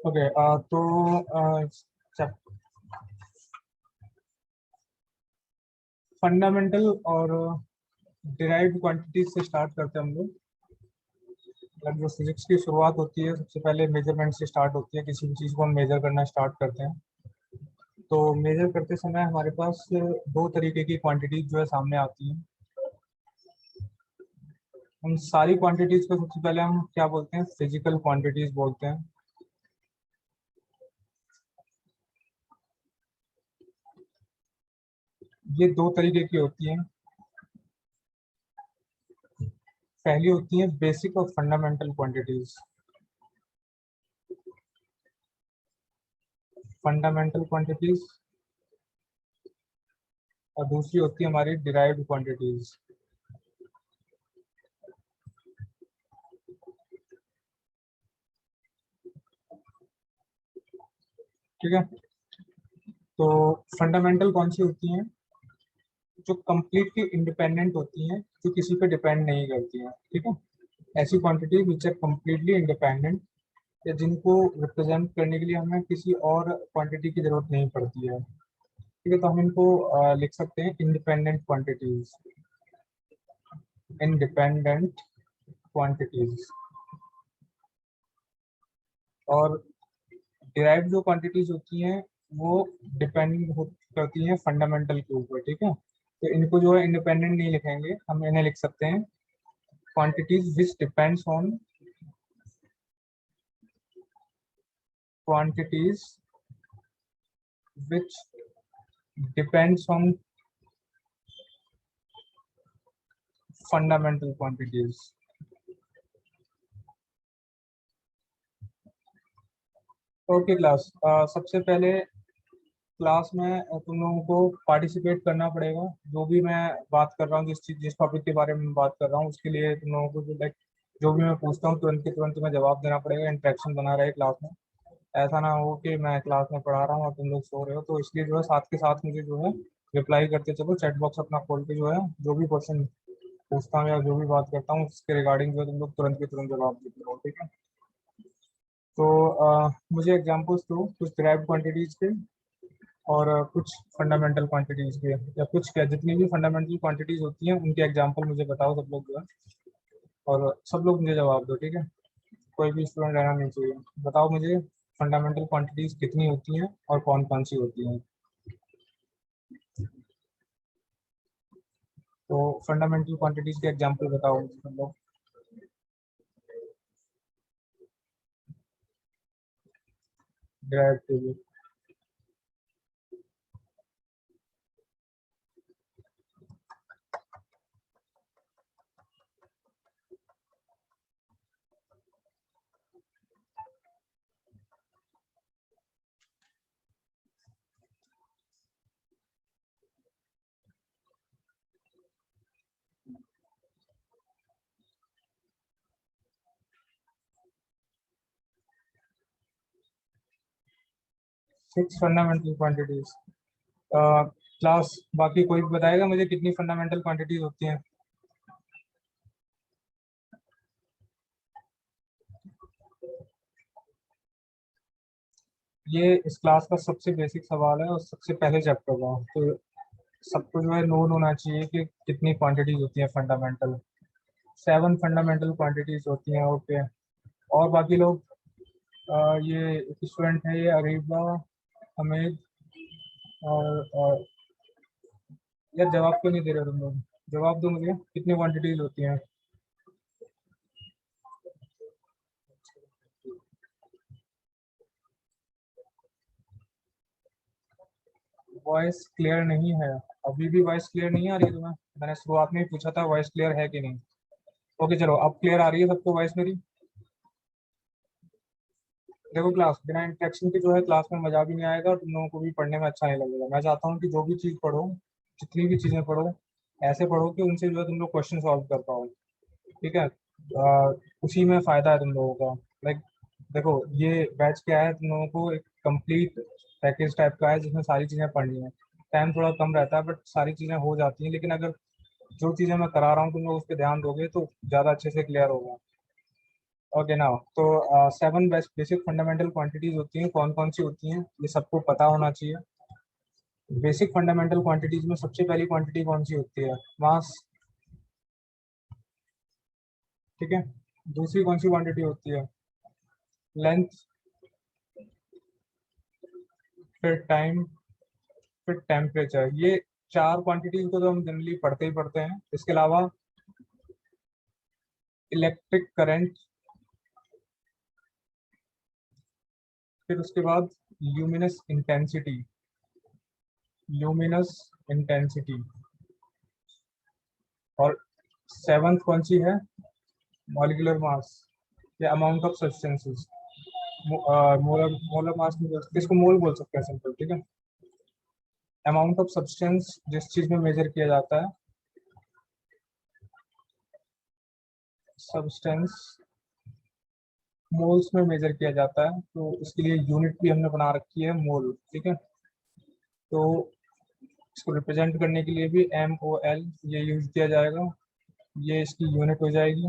Okay. तो fundamental और derived quantities से स्टार्ट करते हैं हम लोग। मतलब जो फिजिक्स की शुरुआत होती है सबसे पहले मेजरमेंट से स्टार्ट होती है, किसी भी चीज़ को हम मेजर करना स्टार्ट करते हैं। तो मेजर करते समय हमारे पास दो तरीके की क्वांटिटीज जो है सामने आती हैं। उन सारी क्वांटिटीज को सबसे पहले हम क्या बोलते हैं, फिजिकल क्वांटिटीज बोलते हैं। ये दो तरीके की होती हैं। पहली होती है बेसिक और फंडामेंटल क्वांटिटीज। Fundamental quantities. और दूसरी होती है हमारी डिराइव्ड क्वांटिटीज। ठीक है। तो फंडामेंटल कौन सी होती हैं? जो कंप्लीटली इंडिपेंडेंट होती हैं, जो किसी पे डिपेंड नहीं करती हैं। ठीक है। ऐसी quantity which are completely independent, या जिनको रिप्रेजेंट करने के लिए हमें किसी और क्वांटिटी की जरूरत नहीं पड़ती है। ठीक है। तो हम इनको लिख सकते हैं इंडिपेंडेंट क्वांटिटीज। Independent quantities. और डिराइव्ड जो क्वांटिटीज होती हैं वो डिपेंड करती हैं फंडामेंटल के ऊपर। ठीक है। तो इनको जो है इंडिपेंडेंट नहीं लिखेंगे, हम इन्हें लिख सकते हैं quantities which depends on quantities which depends on fundamental quantities। Okay class, सबसे पहले क्लास में तुम लोगों को पार्टिसिपेट करना पड़ेगा। जो भी मैं बात कर रहा हूँ, जिस टॉपिक के बारे में बात कर रहा हूँ, उसके लिए तुम लोगों को जो लाइक जो भी मैं पूछता हूँ तुरंत के तुरंत तुम्हें जवाब देना पड़ेगा। इंटरेक्शन बना रहे क्लास में। ऐसा ना हो कि मैं क्लास में पढ़ा रहा हूँ और तुम लोग सो रहे हो। तो इसलिए जो है साथ के साथ मुझे जो है रिप्लाई करते चलो। चैट बॉक्स अपना खोल के जो है जो भी क्वेश्चन पूछता हूँ या जो भी बात करता हूँ उसके रिगार्डिंग जो है तुम लोग तुरंत के तुरंत जवाब देते रहो। ठीक है। तो मुझे एग्जांपल्स दो कुछ डिराइव्ड क्वांटिटीज के और कुछ फंडामेंटल क्वांटिटीज के, या कुछ क्या जितनी भी फंडामेंटल क्वांटिटीज होती हैं उनके एग्जांपल मुझे बताओ सब लोग जो है। और सब लोग मुझे जवाब दो। ठीक है। कोई भी स्टूडेंट रहना नहीं चाहिए। बताओ मुझे फंडामेंटल क्वांटिटीज कितनी होती हैं और कौन कौन सी होती हैं। तो फंडामेंटल क्वांटिटीज के एग्जांपल बताओ मुझे सब लोग। डिराइव्ड के लिए। 6 फंडामेंटल क्वांटिटीज। क्लास बाकी कोई भी बताएगा मुझे कितनी फंडामेंटल क्वांटिटीज होती हैं? ये इस क्लास का सबसे बेसिक सवाल है और सबसे पहले चैप्टर का। तो सबको जो है नोन होना चाहिए कि कितनी क्वांटिटीज होती हैं फंडामेंटल। 7 फंडामेंटल क्वांटिटीज होती हैं। ओके। और बाकी लोग, ये स्टूडेंट है ये अरीबा, हमीद और यार जवाब क्यों नहीं दे रहे हो तुम लोग? जवाब दो मुझे कितनी क्वांटिटीज होती हैं। वॉइस क्लियर नहीं है। अभी भी वॉइस क्लियर नहीं आ रही है तुम्हें? मैंने शुरुआत में ही पूछा था वॉइस क्लियर है कि नहीं। ओके चलो, अब क्लियर आ रही है सबको वॉइस मेरी? देखो क्लास, बिना इंटरेक्शन के जो है क्लास में मजा भी नहीं आएगा और तुम लोगों को भी पढ़ने में अच्छा नहीं लगेगा। मैं चाहता हूँ कि जो भी चीज़ पढ़ो, जितनी भी चीज़ें पढ़ो, ऐसे पढ़ो कि उनसे जो है तुम लोग क्वेश्चन सॉल्व कर पाओ। ठीक है। उसी में फ़ायदा है तुम लोगों का। लाइक देखो, ये बैच क्या है, तुम लोगों को एक कंप्लीट पैकेज टाइप का है जिसमें सारी चीज़ें पढ़नी है। टाइम थोड़ा कम रहता है बट सारी चीज़ें हो जाती हैं। लेकिन अगर जो चीज़ें मैं करा रहा हूँ तुम लोग उस पर ध्यान दोगे तो ज़्यादा अच्छे से क्लियर होगा। ओके नाउ तो 7 बेसिक फंडामेंटल क्वांटिटीज होती हैं, कौन कौन सी होती हैं ये सबको पता होना चाहिए। बेसिक फंडामेंटल क्वांटिटीज में सबसे पहली क्वांटिटी कौन सी होती है? मास। ठीक है। दूसरी कौन सी क्वांटिटी होती है? लेंथ। फिर टाइम, फिर टेम्परेचर। ये चार क्वांटिटीज को तो हम जनरली पढ़ते ही पढ़ते हैं। इसके अलावा इलेक्ट्रिक करंट, फिर उसके बाद ल्यूमिनस इंटेंसिटी, ल्यूमिनस इंटेंसिटी। और सेवंथ कौन सी है? मॉलिक्यूलर मास या amount of substances. Molar molar mass में इसको मोल बोल सकते हैं सिंपल। ठीक है। अमाउंट ऑफ सब्सटेंस जिस चीज में मेजर किया जाता है, सब्सटेंस मोल्स में मेजर किया जाता है, तो इसके लिए यूनिट भी हमने बना रखी है मोल। ठीक है। तो इसको रिप्रेजेंट करने के लिए भी MOL ये यूज किया जाएगा, ये इसकी यूनिट हो जाएगी।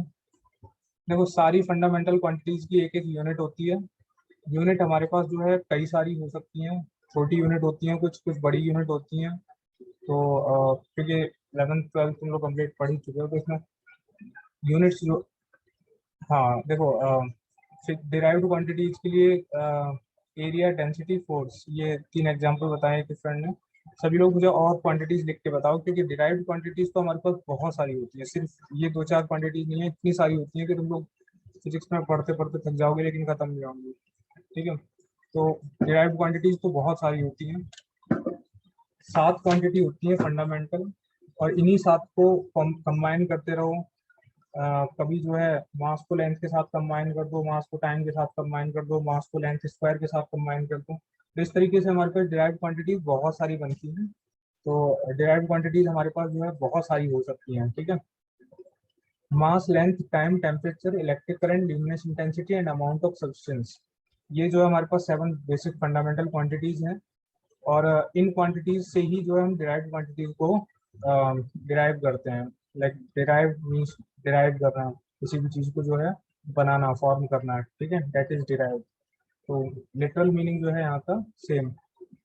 देखो सारी फंडामेंटल क्वांटिटीज की एक एक यूनिट होती है। यूनिट हमारे पास जो है कई सारी हो सकती हैं, छोटी यूनिट होती हैं, कुछ कुछ बड़ी यूनिट होती हैं। तो क्योंकि 11th 12th तुम लोग कंप्लीट पढ़ ही चुके हो, तो इसमें यूनिट्स जो, हाँ देखो डिराइव्ड क्वांटिटीज के लिए एरिया, डेंसिटी, फोर्स, ये तीन एग्जांपल बताए एक फ्रेंड ने। सभी लोग मुझे और क्वांटिटीज लिख के बताओ, क्योंकि डिराइव्ड क्वांटिटीज तो हमारे पास बहुत सारी होती है, सिर्फ ये दो चार क्वांटिटीज नहीं है, इतनी सारी होती है कि तुम लोग फिजिक्स में पढ़ते पढ़ते थक जाओगे लेकिन खत्म नहीं होंगी। ठीक है। तो डिराइव्ड क्वांटिटीज तो बहुत सारी होती हैं। 7 क्वांटिटी होती है फंडामेंटल, और इन्हीं 7 को कंबाइन करते रहो। कभी जो है मास को लेंथ के साथ कंबाइन कर दो, मास को टाइम के साथ कंबाइन कर दो, मास को लेंथ स्क्वायर के साथ कंबाइन कर दो। तो इस तरीके से हमारे पास डिराइव्ड क्वांटिटीज बहुत सारी बनती हैं। तो डिराइव्ड क्वांटिटीज हमारे पास जो है बहुत सारी हो सकती हैं। ठीक है। Mass, length, time, temperature, electric current, luminous intensity and amount of substance, ये जो है हमारे पास 7 बेसिक फंडामेंटल क्वांटिटीज हैं। और इन क्वांटिटीज से ही जो है हम डिराइव्ड क्वांटिटीज को डिराइव करते हैं। लाइक डिराइव मीन्स डिराइव करना, किसी भी चीज को जो है बनाना, फॉर्म करना। ठीक है, दैट इज डिराइव। तो लिटरल मीनिंग जो है यहाँ का same,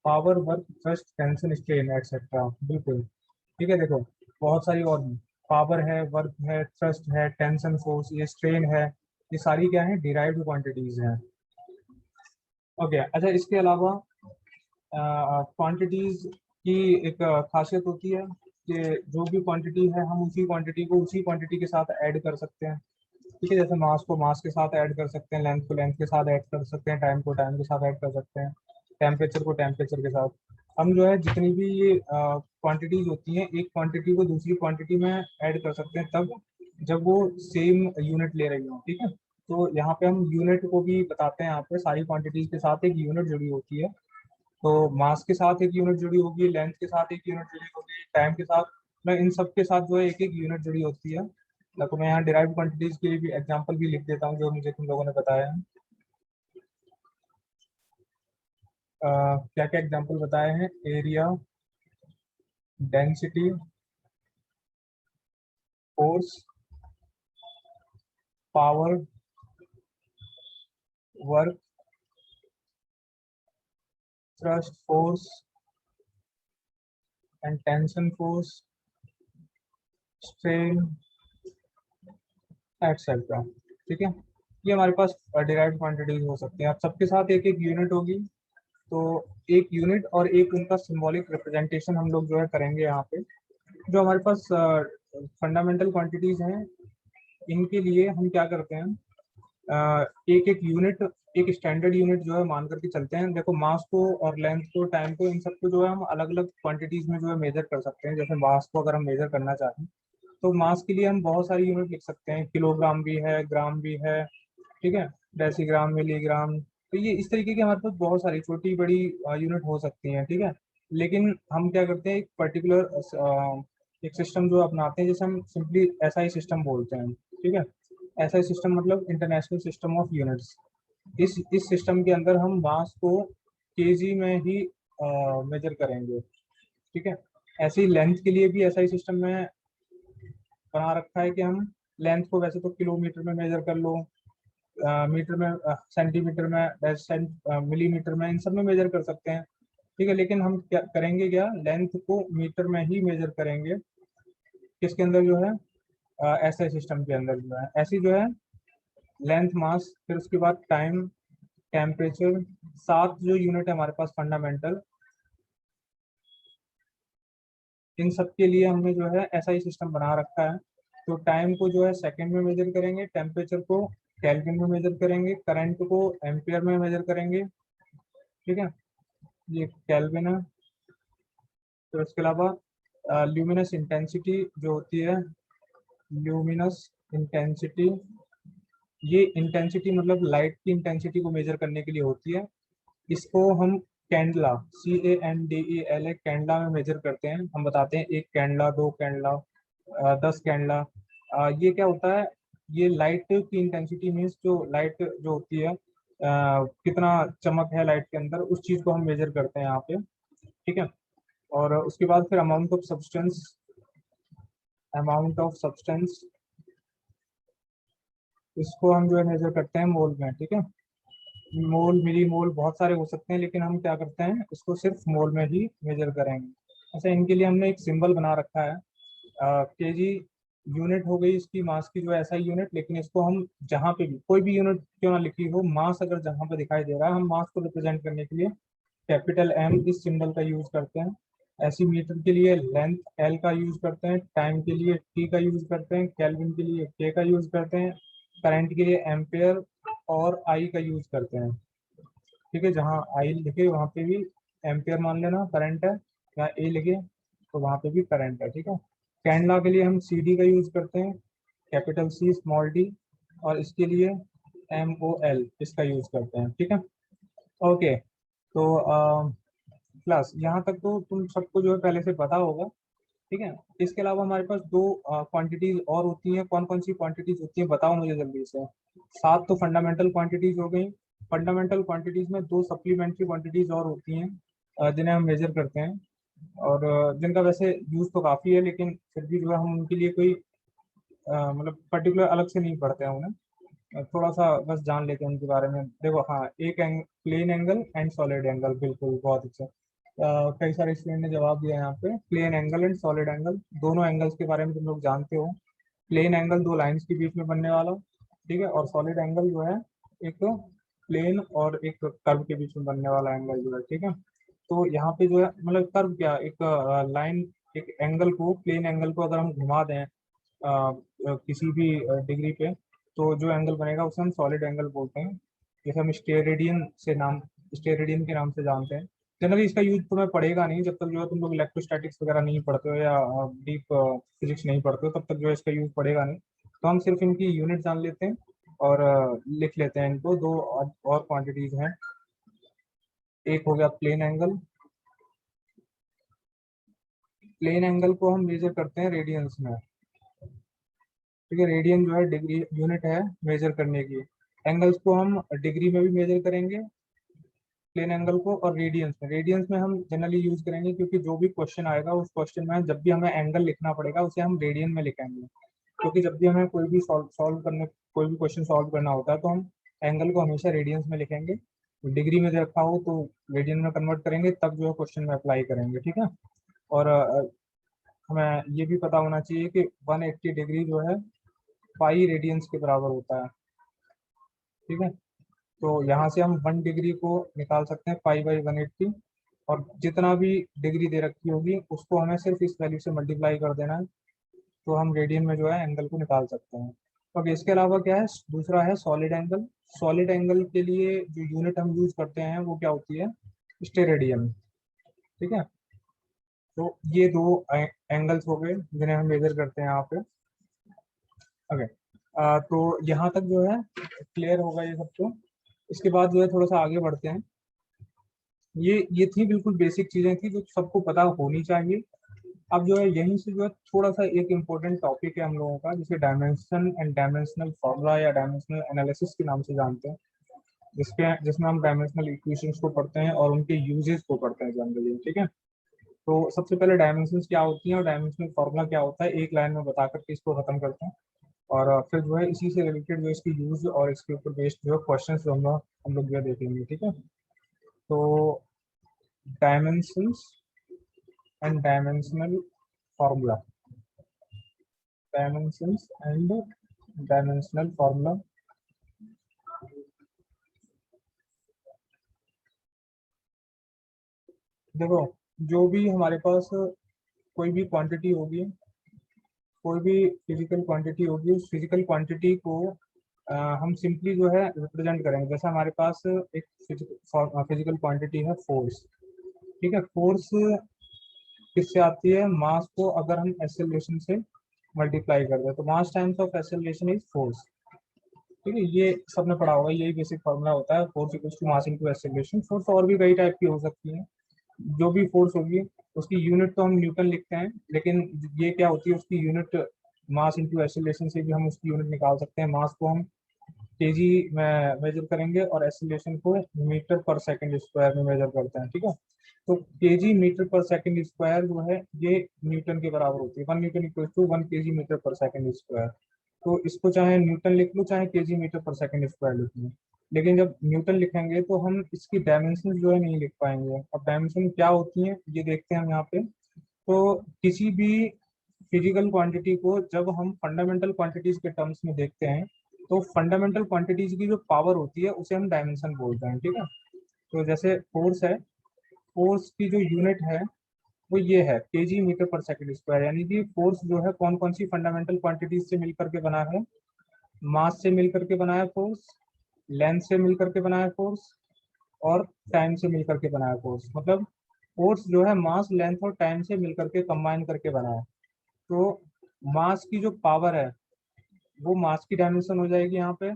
power, work, thrust, tension, strain etcetera. बिल्कुल ठीक है। देखो बहुत सारी और भी, पावर है, वर्क है, थ्रस्ट है, टेंशन फोर्स, ये स्ट्रेन है, ये सारी क्या है? डिराइव्ड क्वांटिटीज हैं। ओके अच्छा, इसके अलावा क्वांटिटीज की एक खासियत होती है कि जो भी क्वांटिटी है हम उसी क्वांटिटी को उसी क्वांटिटी के साथ ऐड कर सकते हैं। ठीक है। जैसे मास को मास के साथ ऐड कर सकते हैं, लेंथ को लेंथ के साथ ऐड कर सकते हैं, टाइम को टाइम के साथ ऐड कर सकते हैं, टेम्परेचर को टेम्परेचर के साथ। हम जो है जितनी भी ये क्वांटिटीज होती हैं, एक क्वांटिटी को दूसरी क्वांटिटी में ऐड कर सकते हैं तब जब वो सेम यूनिट ले रही हो। ठीक है। तो यहाँ पे हम यूनिट को भी बताते हैं, यहाँ पे सारी क्वांटिटीज के साथ एक यूनिट जुड़ी होती है। तो मास के साथ एक यूनिट जुड़ी होगी, लेंथ के साथ एक यूनिट जुड़ी होगी, टाइम के साथ, मैं इन सब के साथ जो है एक एक यूनिट जुड़ी होती है। तो मैं यहाँ डिराइव्ड क्वांटिटीज के लिए भी एग्जांपल भी लिख देता हूँ जो मुझे तुम लोगों ने बताया है। क्या क्या एग्जांपल बताए हैं? Area, density, force, power, work, thrust force and tension force, strain etcetera. ठीक है। ये हमारे पास डिराइव्ड क्वांटिटीज हो सकती हैं। अब सबके साथ एक एक यूनिट होगी, तो एक यूनिट और एक उनका सिंबॉलिक रिप्रेजेंटेशन हम लोग जो है करेंगे यहाँ पे। जो हमारे पास फंडामेंटल क्वांटिटीज हैं, इनके लिए हम क्या करते हैं, एक एक यूनिट, एक स्टैंडर्ड यूनिट जो है मान करके चलते हैं। देखो मास को और लेंथ को, टाइम को, इन सबको जो है हम अलग अलग क्वांटिटीज में जो है मेजर कर सकते हैं। जैसे मास को अगर हम मेजर करना चाहें तो मास के लिए हम बहुत सारी यूनिट लिख सकते हैं, किलोग्राम भी है, ग्राम भी है। ठीक है। डेसीग्राम, मिलीग्राम, तो ये इस तरीके की हमारे पास बहुत सारी छोटी बड़ी यूनिट हो सकती हैं। ठीक है। लेकिन हम क्या करते हैं, एक पर्टिकुलर एक सिस्टम जो अपनाते हैं, जैसे हम सिंपली SI सिस्टम बोलते हैं। ठीक है। SI सिस्टम मतलब इंटरनेशनल सिस्टम ऑफ यूनिट्स। इस सिस्टम के अंदर हम मास को केजी में ही मेजर करेंगे। ठीक है। ऐसे ही लेंथ के लिए भी SI सिस्टम में बना रखा है कि हम लेंथ को वैसे तो किलोमीटर में मेजर कर लो, मीटर में, सेंटीमीटर में, मिलीमीटर में, इन सब में मेजर कर सकते हैं। ठीक है, लेकिन हम क्या करेंगे, क्या लेंथ को मीटर में ही मेजर करेंगे। किसके अंदर जो है, ऐसे सिस्टम के अंदर जो है, ऐसी जो है लेंथ, मास, फिर उसके बाद टाइम, टेम्परेचर, 7 जो यूनिट है हमारे पास फंडामेंटल, इन सब के लिए हमने जो है ऐसा ही सिस्टम बना रखा है। तो टाइम को जो है सेकंड में मेजर करेंगे, टेम्परेचर को केल्विन में मेजर करेंगे, करंट को एम्पियर में मेजर करेंगे। ठीक है, ये केल्विन है। तो इसके अलावा ल्यूमिनस इंटेंसिटी जो होती है, ल्यूमिनस इंटेंसिटी, ये इंटेंसिटी मतलब लाइट की इंटेंसिटी को मेजर करने के लिए होती है। इसको हम कैंडला, CANDELA, कैंडला में मेजर करते हैं। हम बताते हैं 1 कैंडला, 2 कैंडला, 10 कैंडला। ये क्या होता है, ये लाइट की इंटेंसिटी मीन्स जो लाइट जो होती है, कितना चमक है लाइट के अंदर, उस चीज को हम मेजर करते हैं यहाँ पे। ठीक है, और उसके बाद फिर amount of substance, amount of substance, इसको हम जो है मेजर करते हैं मोल में। ठीक है, मोल, मिली मोल, बहुत सारे हो सकते हैं, लेकिन हम क्या करते हैं, इसको सिर्फ मोल में ही मेजर करेंगे। अच्छा, इनके लिए हमने एक सिंबल बना रखा है। केजी यूनिट हो गई इसकी मास की जो है SI यूनिट, लेकिन इसको हम जहाँ पे भी कोई भी यूनिट क्यों ना लिखी हो, मास अगर जहाँ पे दिखाई दे रहा है, हम मास को रिप्रेजेंट करने के लिए कैपिटल M इस सिंबल का यूज करते हैं। ऐसी मीटर के लिए लेंथ L का यूज करते हैं, टाइम के लिए T का यूज करते हैं, केल्विन के लिए K का यूज करते हैं, करंट के लिए एम्पेयर और I का यूज करते हैं। ठीक है, जहाँ I लिखे वहाँ पे भी एम्पेयर मान लेना करंट है, या A लिखे तो वहाँ पे भी करंट है। ठीक है, कैंडला के लिए हम CD का यूज करते हैं, कैपिटल C स्मॉल d, और इसके लिए MOL इसका यूज करते हैं। ठीक है, ओके। तो प्लस यहाँ तक तो तुम सबको जो है पहले से पता होगा। ठीक है, इसके अलावा हमारे पास 2 क्वांटिटीज और होती हैं। कौन कौन सी क्वांटिटीज होती हैं बताओ मुझे जल्दी से। 7 तो फंडामेंटल क्वांटिटीज हो गई। फंडामेंटल क्वांटिटीज में 2 सप्लीमेंट्री क्वांटिटीज और होती हैं, जिन्हें हम मेजर करते हैं, और जिनका वैसे यूज तो काफ़ी है, लेकिन फिर भी जो है हम उनके लिए कोई मतलब पर्टिकुलर अलग से नहीं पढ़ते हैं उन्हें। थोड़ा सा बस जान लेते हैं उनके बारे में। देखो, हाँ, एक plane angle and solid angle, बिल्कुल बहुत अच्छा। कई सारे स्टूडेंट ने जवाब दिया यहाँ पे। Plane angle and solid angle, दोनों एंगल्स के बारे में तुम लोग जानते हो। प्लेन एंगल 2 लाइंस के बीच में बनने वाला। ठीक है, और सॉलिड एंगल जो है एक प्लेन और एक कर्व के बीच में बनने वाला एंगल जो है। ठीक है, तो यहाँ पे जो है मतलब कर्व क्या, एक लाइन, एक एंगल को, प्लेन एंगल को अगर हम घुमा दें किसी भी डिग्री पे, तो जो एंगल बनेगा उसे हम सॉलिड एंगल बोलते हैं। जैसे हम स्टेरेडियन के नाम से जानते हैं। जनरली इसका यूज तुम्हें पड़ेगा नहीं जब तक जो है तुम लोग इलेक्ट्रोस्टैटिक्स वगैरह नहीं पढ़ते हो, या डीप फिजिक्स नहीं पढ़ते हो, तब तक जो है इसका यूज पड़ेगा नहीं। तो हम सिर्फ इनकी यूनिट जान लेते हैं और लिख लेते हैं इनको। 2 और क्वांटिटीज हैं। एक हो गया प्लेन एंगल। प्लेन एंगल को हम मेजर करते हैं रेडियंस में। ठीक है, रेडियन जो है डिग्री यूनिट है मेजर करने की। एंगल्स को हम डिग्री में भी मेजर करेंगे, प्लेन एंगल को, और रेडियंस में हम जनरली यूज करेंगे, क्योंकि जो भी क्वेश्चन आएगा उस क्वेश्चन में जब भी हमें एंगल लिखना पड़ेगा उसे हम रेडियन में लिखेंगे। क्योंकि जब भी हमें कोई भी सॉल्व करने, कोई भी क्वेश्चन सॉल्व करना होता है, तो हम एंगल को हमेशा रेडियंस में लिखेंगे। डिग्री में रखा हो तो रेडियन में कन्वर्ट करेंगे, तब जो है क्वेश्चन में अप्लाई करेंगे। ठीक है, और हमें ये भी पता होना चाहिए कि 180 डिग्री जो है पाई रेडियंस के बराबर होता है। ठीक है, तो यहाँ से हम 1 डिग्री को निकाल सकते हैं पाई/180, और जितना भी डिग्री दे रखी होगी उसको हमें सिर्फ इस वैल्यू से मल्टीप्लाई कर देना है, तो हम रेडियन में जो है एंगल को निकाल सकते हैं। अब इसके अलावा क्या है, दूसरा है सॉलिड एंगल। सॉलिड एंगल के लिए जो यूनिट हम यूज करते हैं वो क्या होती है, स्टेरेडियन। ठीक है, तो ये 2 एंगल्स हो गए जिन्हें हम मेजर करते हैं यहाँ पे। ओके, तो यहाँ तक जो है क्लियर होगा ये सबको। इसके बाद जो है थोड़ा सा आगे बढ़ते हैं। ये थी बिल्कुल बेसिक चीजें थी जो सबको पता होनी चाहिए। अब जो है यहीं से जो है थोड़ा सा एक इम्पोर्टेंट टॉपिक है हम लोगों का, जिसे डायमेंशन एंड डायमेंशनल फार्मूला या डायमेंशनल एनालिसिस के नाम से जानते हैं, जिसमें हम डायमेंशनल इक्वेशंस को पढ़ते हैं और उनके यूजेस को पढ़ते हैं जनरली। ठीक है, तो सबसे पहले डायमेंशंस क्या होती हैं और डायमेंशनल फार्मूला क्या होता है, एक लाइन में बता करके इसको खत्म करते हैं। और फिर जो है इसी से रिलेटेड जो इसकी यूज और इसके ऊपर बेस्ड जो है क्वेश्चन जो हम लोग जो है देखेंगे, ठीक है। तो dimensions and dimensional formula, dimensions and dimensional formula. देखो, जो भी हमारे पास कोई भी क्वांटिटी होगी, कोई भी फिजिकल क्वांटिटी होगी, उस फिजिकल क्वांटिटी को हम सिंपली जो है रिप्रेजेंट करेंगे। जैसे हमारे पास एक फिजिकल क्वांटिटी है फोर्स, ठीक है। फोर्स किससे आती है? मास को अगर हम एक्सेलरेशन से मल्टीप्लाई कर दे तो मास times of acceleration is force, ठीक है। ये सबने पढ़ा होगा, यही बेसिक फॉर्मूला होता है, force equals to mass into acceleration. Force और भी कई टाइप की हो सकती है, जो भी फोर्स होगी उसकी यूनिट तो हम न्यूटन लिखते हैं, लेकिन ये क्या होती है, उसकी यूनिट मास इंटू एक्सेलरेशन से भी हम उसकी यूनिट निकाल सकते हैं। मास को हम केजी में मेजर करेंगे और एक्सेलरेशन को मीटर पर सेकंड स्क्वायर में मेजर करते हैं, ठीक है। तो KG metre per second square जो है ये न्यूटन के बराबर होती है। 1 newton equal to 1 KG metre per second square. तो इसको चाहे न्यूटन लिख लो चाहे KG metre per second square लिख लो, लेकिन जब न्यूटन लिखेंगे तो हम इसकी डायमेंशन जो है नहीं लिख पाएंगे। अब डायमेंशन क्या होती है ये देखते हैं हम यहाँ पे। तो किसी भी फिजिकल क्वांटिटी को जब हम फंडामेंटल क्वांटिटीज के टर्म्स में देखते हैं तो फंडामेंटल क्वांटिटीज की जो पावर होती है उसे हम डायमेंशन बोलते हैं, ठीक है। तो जैसे फोर्स है, फोर्स की जो यूनिट है वो ये है KG metre per second square. यानी कि फोर्स जो है कौन कौन सी फंडामेंटल क्वांटिटीज से मिलकर के बना है? मास से मिलकर के बना है फोर्स, लेंथ से मिलकर के बना है फोर्स, और टाइम से मिलकर के बना है फोर्स। मतलब फोर्स जो है मास, लेंथ और टाइम से मिलकर के कंबाइन करके बना है। तो मास की जो पावर है वो मास की डायमेंशन हो जाएगी यहाँ पे,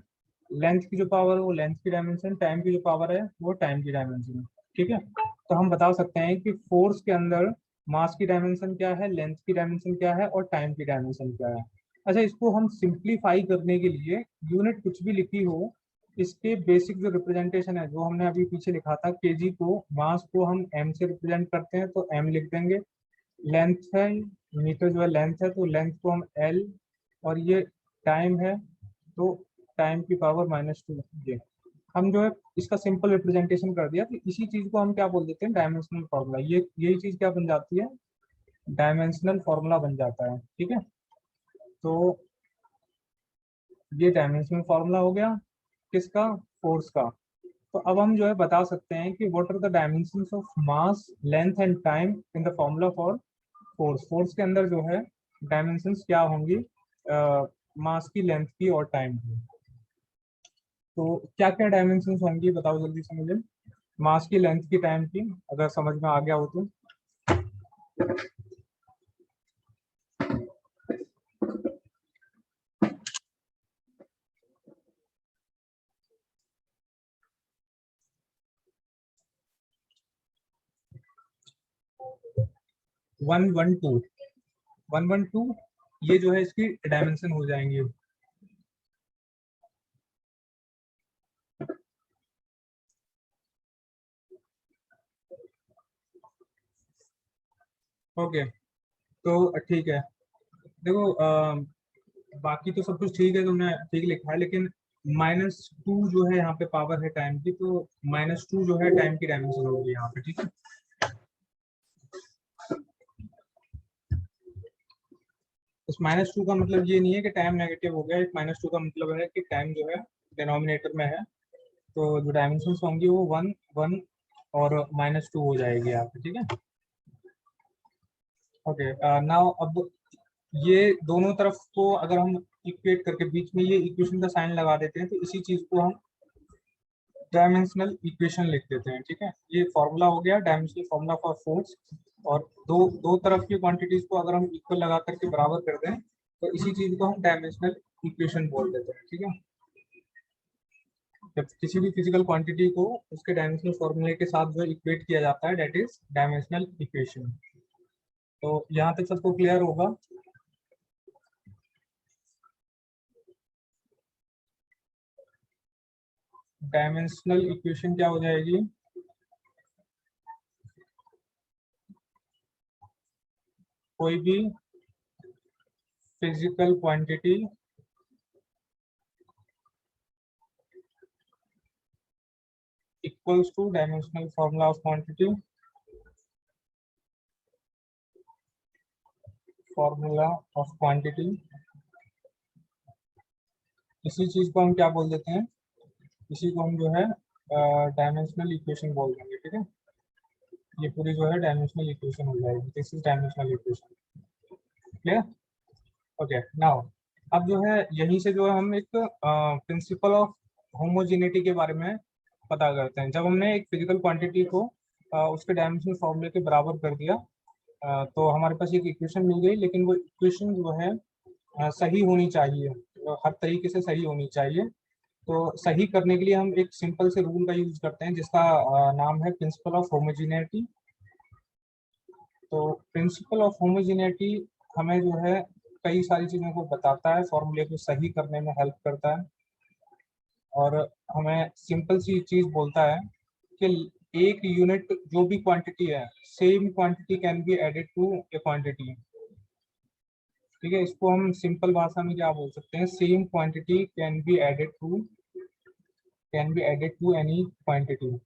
लेंथ की जो पावर है वो लेंथ की डायमेंशन, टाइम की जो पावर है वो टाइम की डायमेंशन, ठीक है। तो हम बता सकते हैं कि फोर्स के अंदर मास की डायमेंशन क्या है, लेंथ की डायमेंशन क्या है और टाइम की डायमेंशन क्या है। अच्छा, इसको हम सिंप्लीफाई करने के लिए यूनिट कुछ भी लिखी हो, इसके बेसिक जो रिप्रेजेंटेशन है जो हमने अभी पीछे लिखा था, केजी को, मास को हम एम से रिप्रेजेंट करते हैं तो एम लिख देंगे। लेंथ है, मीटर जो है लेंथ है तो लेंथ को हम एल, और ये टाइम है तो टाइम की पावर -2। ये हम जो है इसका सिंपल रिप्रेजेंटेशन कर दिया, तो इसी चीज को हम क्या बोल देते हैं? Dimensional formula. ये यही चीज क्या बन जाती है? डायमेंशनल फार्मूला बन जाता है, ठीक है। तो ये डायमेंशनल फार्मूला हो गया किसका? फोर्स का। तो अब हम जो है बता सकते हैं कि what are the dimensions of mass, length and time in the formula for force. Force के अंदर जो है डायमेंशंस क्या होंगी? मास की, लेंथ की और टाइम की। तो क्या क्या डायमेंशंस होंगी बताओ जल्दी से मुझे, मास की, लेंथ की, टाइम की, अगर समझ में आ गया हो तो। 112, 112 ये जो है इसकी डायमेंशन हो जाएंगे। ओके, तो ठीक है। देखो बाकी तो सब कुछ ठीक है, तुमने ठीक लिखा है, लेकिन -2 जो है यहाँ पे पावर है टाइम की, तो -2 जो है टाइम की डायमेंशन होगी यहाँ पे, ठीक है। इस -2 का मतलब ये नहीं है कि टाइम नेगेटिव हो गया, इस -2 का मतलब है कि टाइम जो है डिनोमिनेटर में है, तो जो डायमेंशन होंगी वो 1 1 और -2 हो जाएगी यहाँ पे, ठीक है। ओके, नाउ अब ये दोनों तरफ को अगर हम इक्वेट करके बीच में ये इक्वेशन का साइन लगा देते हैं तो इसी चीज को हम डायमेंशनल इक्वेशन लिख देते हैं, ठीक है। ये फॉर्मूला हो गया डायमेंशनल फॉर्मूला फॉर फोर्स। और दो दो तरफ की क्वांटिटीज को अगर हम इक्वल लगा करके बराबर कर दें तो इसी चीज को हम डायमेंशनल इक्वेशन बोल देते हैं, ठीक है। जब किसी भी फिजिकल क्वांटिटी को उसके डायमेंशनल फॉर्मूले के साथ जो इक्वेट किया जाता है दैट इज डायमेंशनल इक्वेशन। तो यहाँ तक सबको क्लियर होगा? डायमेंशनल इक्वेशन क्या हो जाएगी? कोई भी physical quantity equals two dimensional formula of quantity, formula of quantity. इसी चीज को हम क्या बोल देते हैं, इसी को हम जो है डायमेंशनल इक्वेशन बोल देंगे, ठीक है। ये पूरी जो है डायमेंशनल इक्वेशन हो जाएगी, this is dimensional equation, clear. Okay now अब जो है यहीं से जो है हम एक प्रिंसिपल ऑफ होमोजेनिटी के बारे में पता करते हैं। जब हमने एक फिजिकल क्वांटिटी को उसके डायमेंशनल फॉर्मूले के बराबर कर दिया, तो हमारे पास एक इक्वेशन मिल गई, लेकिन वो इक्वेशन जो है सही होनी चाहिए, तो हर तरीके से सही होनी चाहिए। तो सही करने के लिए हम एक सिंपल से रूल का यूज करते हैं, जिसका नाम है प्रिंसिपल ऑफ होमोजेनिटी। तो प्रिंसिपल ऑफ होमोजेनिटी हमें जो है कई सारी चीज़ों को बताता है, फॉर्मूले को सही करने में हेल्प करता है, और हमें सिंपल सी चीज़ बोलता है कि एक यूनिट जो भी क्वांटिटी है, same quantity can be added to a quantity, ठीक है। इसको हम सिंपल भाषा में क्या बोल सकते हैं, same quantity can be added to any quantity.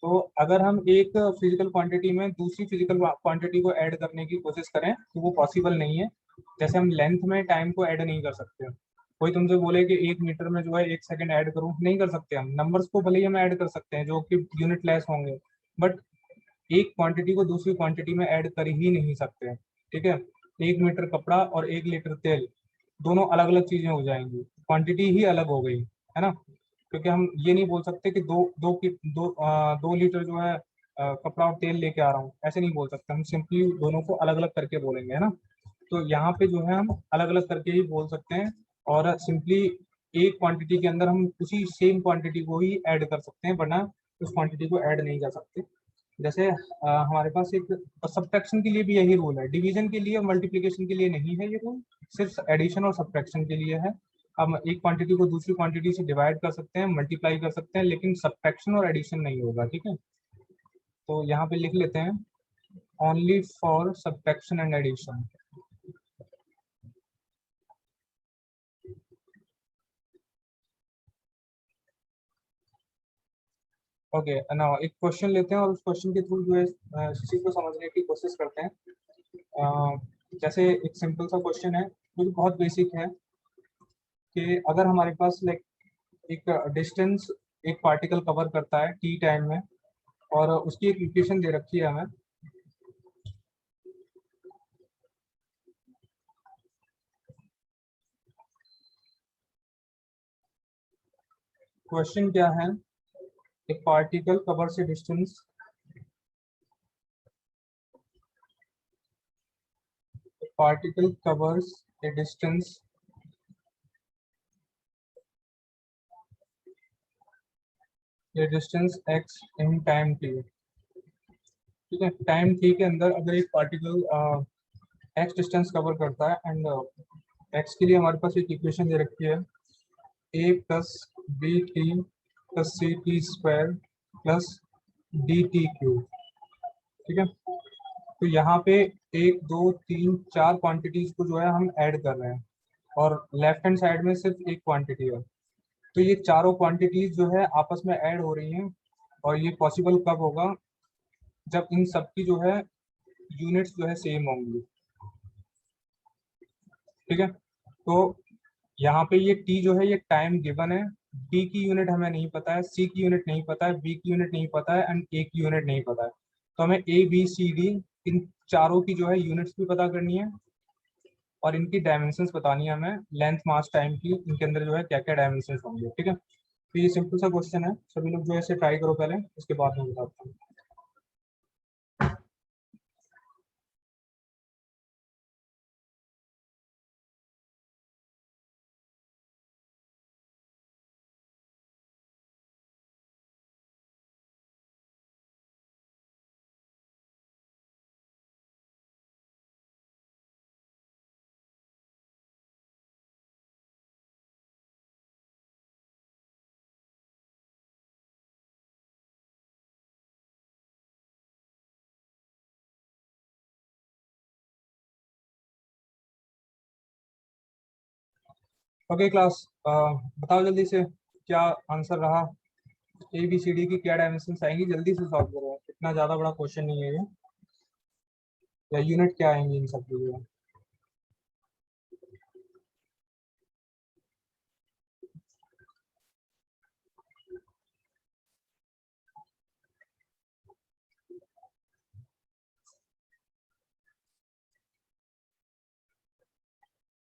तो अगर हम एक फिजिकल क्वांटिटी में दूसरी फिजिकल क्वांटिटी को ऐड करने की कोशिश करें तो वो पॉसिबल नहीं है। जैसे हम लेंथ में टाइम को ऐड नहीं कर सकते, कोई तुमसे बोले कि 1 मीटर में जो है 1 सेकंड ऐड करूं, नहीं कर सकते। हम नंबर्स को भले ही हम ऐड कर सकते हैं जो कि यूनिट लेस होंगे, बट एक क्वांटिटी को दूसरी क्वांटिटी में ऐड कर ही नहीं सकते, ठीक है। 1 मीटर कपड़ा और 1 लीटर तेल दोनों अलग अलग चीजें हो जाएंगी, क्वांटिटी ही अलग हो गई, है ना। क्योंकि हम ये नहीं बोल सकते कि 2 लीटर जो है कपड़ा और तेल लेके आ रहा हूँ, ऐसे नहीं बोल सकते। हम सिंपली दोनों को अलग अलग करके बोलेंगे, है ना। तो यहाँ पे जो है हम अलग अलग करके ही बोल सकते हैं, और सिंपली एक क्वांटिटी के अंदर हम उसी सेम क्वांटिटी को ही ऐड कर सकते हैं, वरना उस क्वांटिटी को ऐड नहीं कर सकते। जैसे हमारे पास एक सब्ट्रैक्शन के लिए भी यही रूल है, डिवीजन के लिए और मल्टीप्लिकेशन के लिए नहीं है ये रूल, सिर्फ एडिशन और सब्ट्रैक्शन के लिए है। हम एक क्वांटिटी को दूसरी क्वांटिटी से डिवाइड कर सकते हैं, मल्टीप्लाई कर सकते हैं, लेकिन सब्ट्रैक्शन और एडिशन नहीं होगा, ठीक है। तो यहाँ पे लिख लेते हैं only for subtraction and addition. Okay ना, एक क्वेश्चन लेते हैं और उस क्वेश्चन के थ्रू जो है इस चीज को समझने की कोशिश करते हैं। जैसे एक सिंपल सा क्वेश्चन है जो कि बहुत बेसिक है, कि अगर हमारे पास लाइक एक डिस्टेंस एक पार्टिकल कवर करता है टी टाइम में, और उसकी एक इक्वेशन दे रखी है हमें। क्वेश्चन क्या है, एक particle covers A distance, particle covers A distance x in time t, ठीक है। टाइम t के अंदर अगर एक पार्टिकल x डिस्टेंस कवर करता है, एंड x के लिए हमारे पास एक इक्वेशन दे रखी है a plus B T plus C T square plus D T cube, ठीक है। तो यहाँ पे 1 2 3 4 क्वांटिटीज को जो है हम ऐड कर रहे हैं, और लेफ्ट हैंड साइड में सिर्फ एक क्वांटिटी है। तो ये चारों क्वांटिटीज जो है आपस में ऐड हो रही हैं, और ये पॉसिबल कब होगा, जब इन सब की जो है यूनिट्स जो है सेम होंगी, ठीक है। तो यहाँ पे ये टी जो है ये टाइम गिवन है, डी की यूनिट हमें नहीं पता है, सी की यूनिट नहीं पता है, बी की यूनिट नहीं पता है, एंड ए की यूनिट नहीं पता है। तो हमें ए बी सी डी इन चारों की जो है यूनिट्स भी पता करनी है, और इनकी डायमेंशंस बतानी है हमें, लेंथ मास टाइम की, इनके अंदर जो है क्या क्या डायमेंशंस होंगे, ठीक है। तो ये सिंपल सा क्वेश्चन है, सभी लोग जो है इसे ट्राई करो पहले, उसके बाद मैं बताता हूँ। ओके क्लास, बताओ जल्दी से क्या आंसर रहा। ए बी सी डी की क्या डायमेंशंस आएंगी, जल्दी से सॉल्व करो, इतना ज़्यादा बड़ा क्वेश्चन नहीं है ये। या यूनिट क्या आएंगी इन सब चीज़ों में।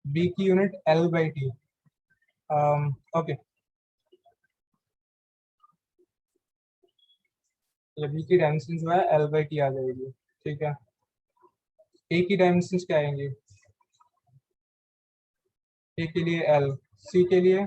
बी की unit L by T. Okay, ये बी की डायमेंशन जो है एल बाई टी आ जाएगी। ठीक है, ए की डायमेंशन क्या आएंगी। ए के लिए एल, सी के लिए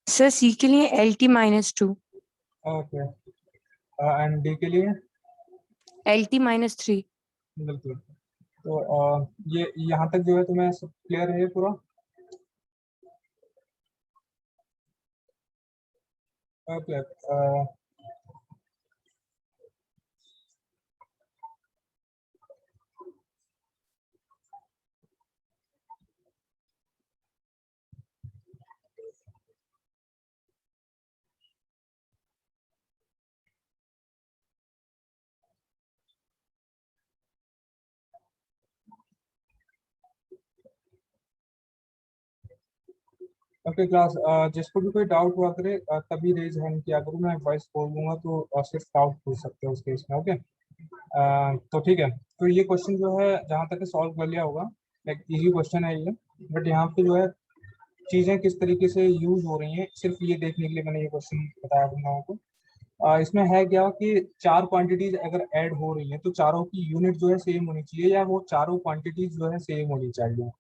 सर सी के लिए LT-2, ओके, एंड डी के लिए LT-3। बिल्कुल। तो ये यहाँ तक जो है तुम्हें सब क्लियर है पूरा। ओके, ओके क्लास, जिसको भी कोई डाउट हुआ करे तभी रेज हैंड किया करो, मैं वॉइस बोल दूंगा तो सिर्फ डाउट पूछ सकते हो उस केस में। ओके, तो ठीक है। तो ये क्वेश्चन जो है जहाँ तक सॉल्व कर लिया होगा, लाइक इजी क्वेश्चन है ये। बट यहाँ पे जो है चीज़ें किस तरीके से यूज हो रही हैं, सिर्फ ये देखने के लिए मैंने ये क्वेश्चन बताया तुम लोगों को। इसमें है क्या कि चार क्वांटिटीज अगर ऐड हो रही हैं तो चारों की यूनिट जो है सेम होनी चाहिए, या वो चारों क्वांटिटीज जो है सेम होनी चाहिए।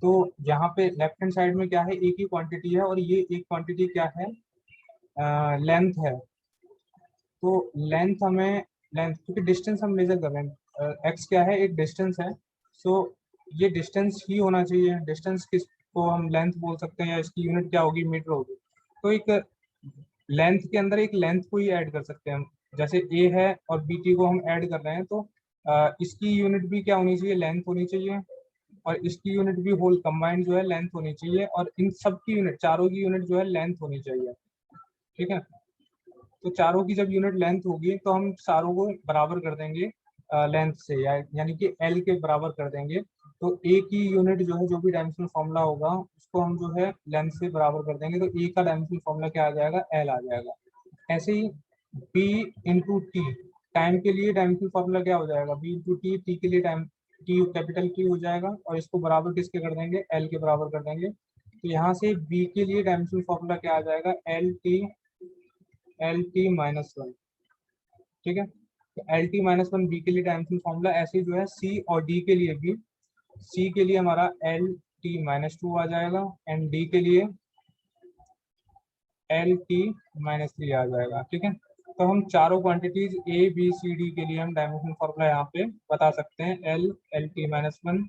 तो यहाँ पे लेफ्ट हैंड साइड में क्या है, एक ही क्वांटिटी है, और ये एक क्वांटिटी क्या है, लेंथ है। तो लेंथ हमें, लेंथ क्योंकि डिस्टेंस हम मेजर कर रहे हैं, एक्स क्या है, एक डिस्टेंस है। सो ये डिस्टेंस ही होना चाहिए। डिस्टेंस किसको हम लेंथ बोल सकते हैं, या इसकी यूनिट क्या होगी, मीटर होगी। तो एक लेंथ के अंदर एक लेंथ को ही ऐड कर सकते हैं हम। जैसे ए है और बी टी को हम ऐड कर रहे हैं, तो इसकी यूनिट भी क्या होनी चाहिए, लेंथ होनी चाहिए। और इसकी यूनिट भी होल कंबाइंड जो है लेंथ होनी चाहिए, और इन सब की यूनिट, चारों की यूनिट जो है लेंथ होनी चाहिए। ठीक है, तो चारों की जब यूनिट लेंथ होगी तो हम चारों को बराबर कर देंगे लेंथ से, यानी कि एल के बराबर कर देंगे। तो ए की यूनिट जो है, जो भी डायमेंशनल फॉर्मूला होगा उसको हम जो है लेंथ से बराबर कर देंगे, तो ए का डायमेंशनल फॉर्मूला क्या आ जाएगा, एल आ जाएगा। ऐसे ही बी इंटू टी, टाइम के लिए डायमेंशनल फॉर्मूला क्या हो जाएगा, बी इंटू टी, टी के लिए टाइम, टी कैपिटल टी हो जाएगा, और इसको बराबर किसके कर देंगे, एल के बराबर कर देंगे। तो यहाँ से बी के लिए डायमेंशनल फॉर्मूला क्या आ जाएगा, एल टी-1। ठीक है, तो एल टी-1 बी के लिए डायमेंशनल फॉर्मूला। ऐसे ही जो है सी और डी के लिए भी, सी के लिए हमारा L-T-2 आ जाएगा, एंड डी के लिए L-T-3 आ जाएगा। ठीक है, तो हम चारों quantities A B C D के लिए हम डायमेंशनल फॉर्मूला यहाँ पे बता सकते हैं, L-T-1,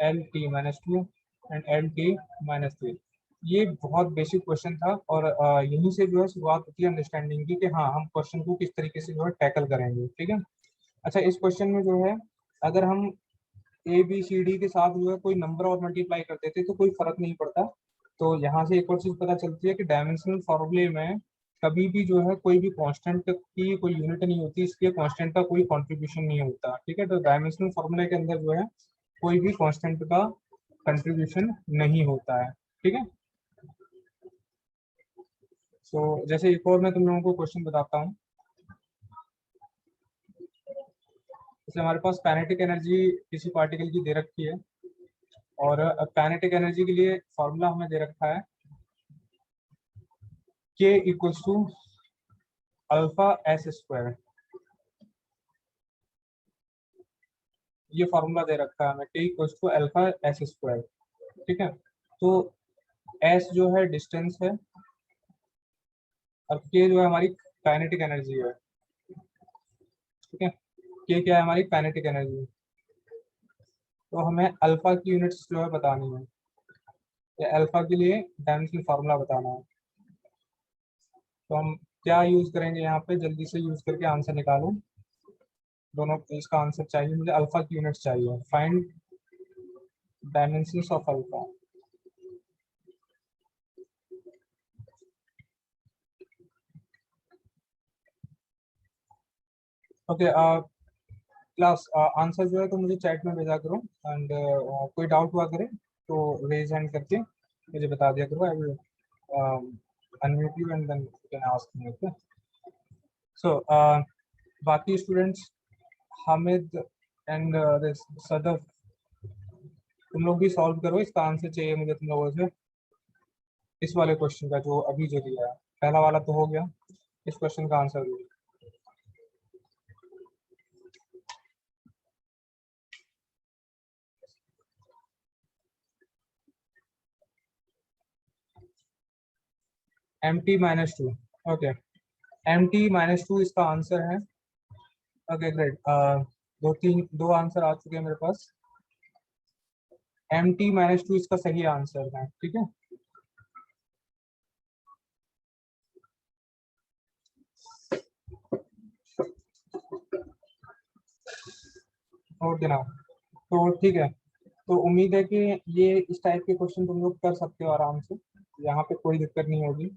L-T-2 एंड L-T-3। ये बहुत बेसिक क्वेश्चन था, और यहीं से जो है शुरुआत होती है अंडरस्टैंडिंग की, कि हाँ हम क्वेश्चन को किस तरीके से जो है टैकल करेंगे। ठीक है, अच्छा इस क्वेश्चन में जो है, अगर हम ए बी सी डी के साथ जो है कोई नंबर और मल्टीप्लाई कर देते तो कोई फर्क नहीं पड़ता। तो यहाँ से एक और चीज पता चलती है कि डायमेंशनल फॉर्मूले में कभी भी जो है कोई भी कांस्टेंट की कोई यूनिट नहीं होती, इसलिए कांस्टेंट का कोई कंट्रीब्यूशन नहीं होता। ठीक है, तो डायमेंशनल फॉर्मूले के अंदर जो है कोई भी कांस्टेंट का कंट्रीब्यूशन नहीं होता है। ठीक है, तो जैसे एक और मैं तुम लोगों को क्वेश्चन बताता हूँ। जैसे हमारे पास काइनेटिक एनर्जी किसी पार्टिकल की दे रखी है, और काइनेटिक एनर्जी के लिए फॉर्मूला हमें दे रखा है K equals to alpha S square, ये फॉर्मूला दे रखा है हमें, K equals to alpha S square. ठीक है, तो एस जो है डिस्टेंस है और के जो है हमारी काइनेटिक एनर्जी है। ठीक है, के क्या है हमारी काइनेटिक एनर्जी। तो हमें अल्फा की यूनिट्स जो है बतानी है, या अल्फा के लिए डायमेंशनल फार्मूला बताना है। तो हम क्या यूज करेंगे यहाँ पे, जल्दी से यूज करके आंसर निकालो। दोनों इसका आंसर चाहिए मुझे, अल्फा की यूनिट्स चाहिए। Find dimensions of alpha. Okay class, answer जो है तो मुझे चैट में भेजा करो, एंड कोई डाउट हुआ करे तो रेज हैंड करके मुझे बता दिया करो। I will unmute you and then you can ask me. Okay, so बाकी स्टूडेंट्स, हामिद एंड सदफ, तुम लोग भी सॉल्व करो। इसका आंसर चाहिए मुझे तुम लोगों से, इस वाले क्वेश्चन का जो अभी जो दिया है। पहला वाला तो हो गया, इस क्वेश्चन का आंसर दो। mt-2, ओके, mt-2 इसका आंसर है। ओके ग्रेट, दो आंसर आ चुके हैं मेरे पास। mt-2 इसका सही आंसर है। ठीक है, ओके ना, तो ठीक है। तो उम्मीद है कि ये इस टाइप के क्वेश्चन तुम लोग कर सकते हो आराम से, यहाँ पे कोई दिक्कत नहीं होगी।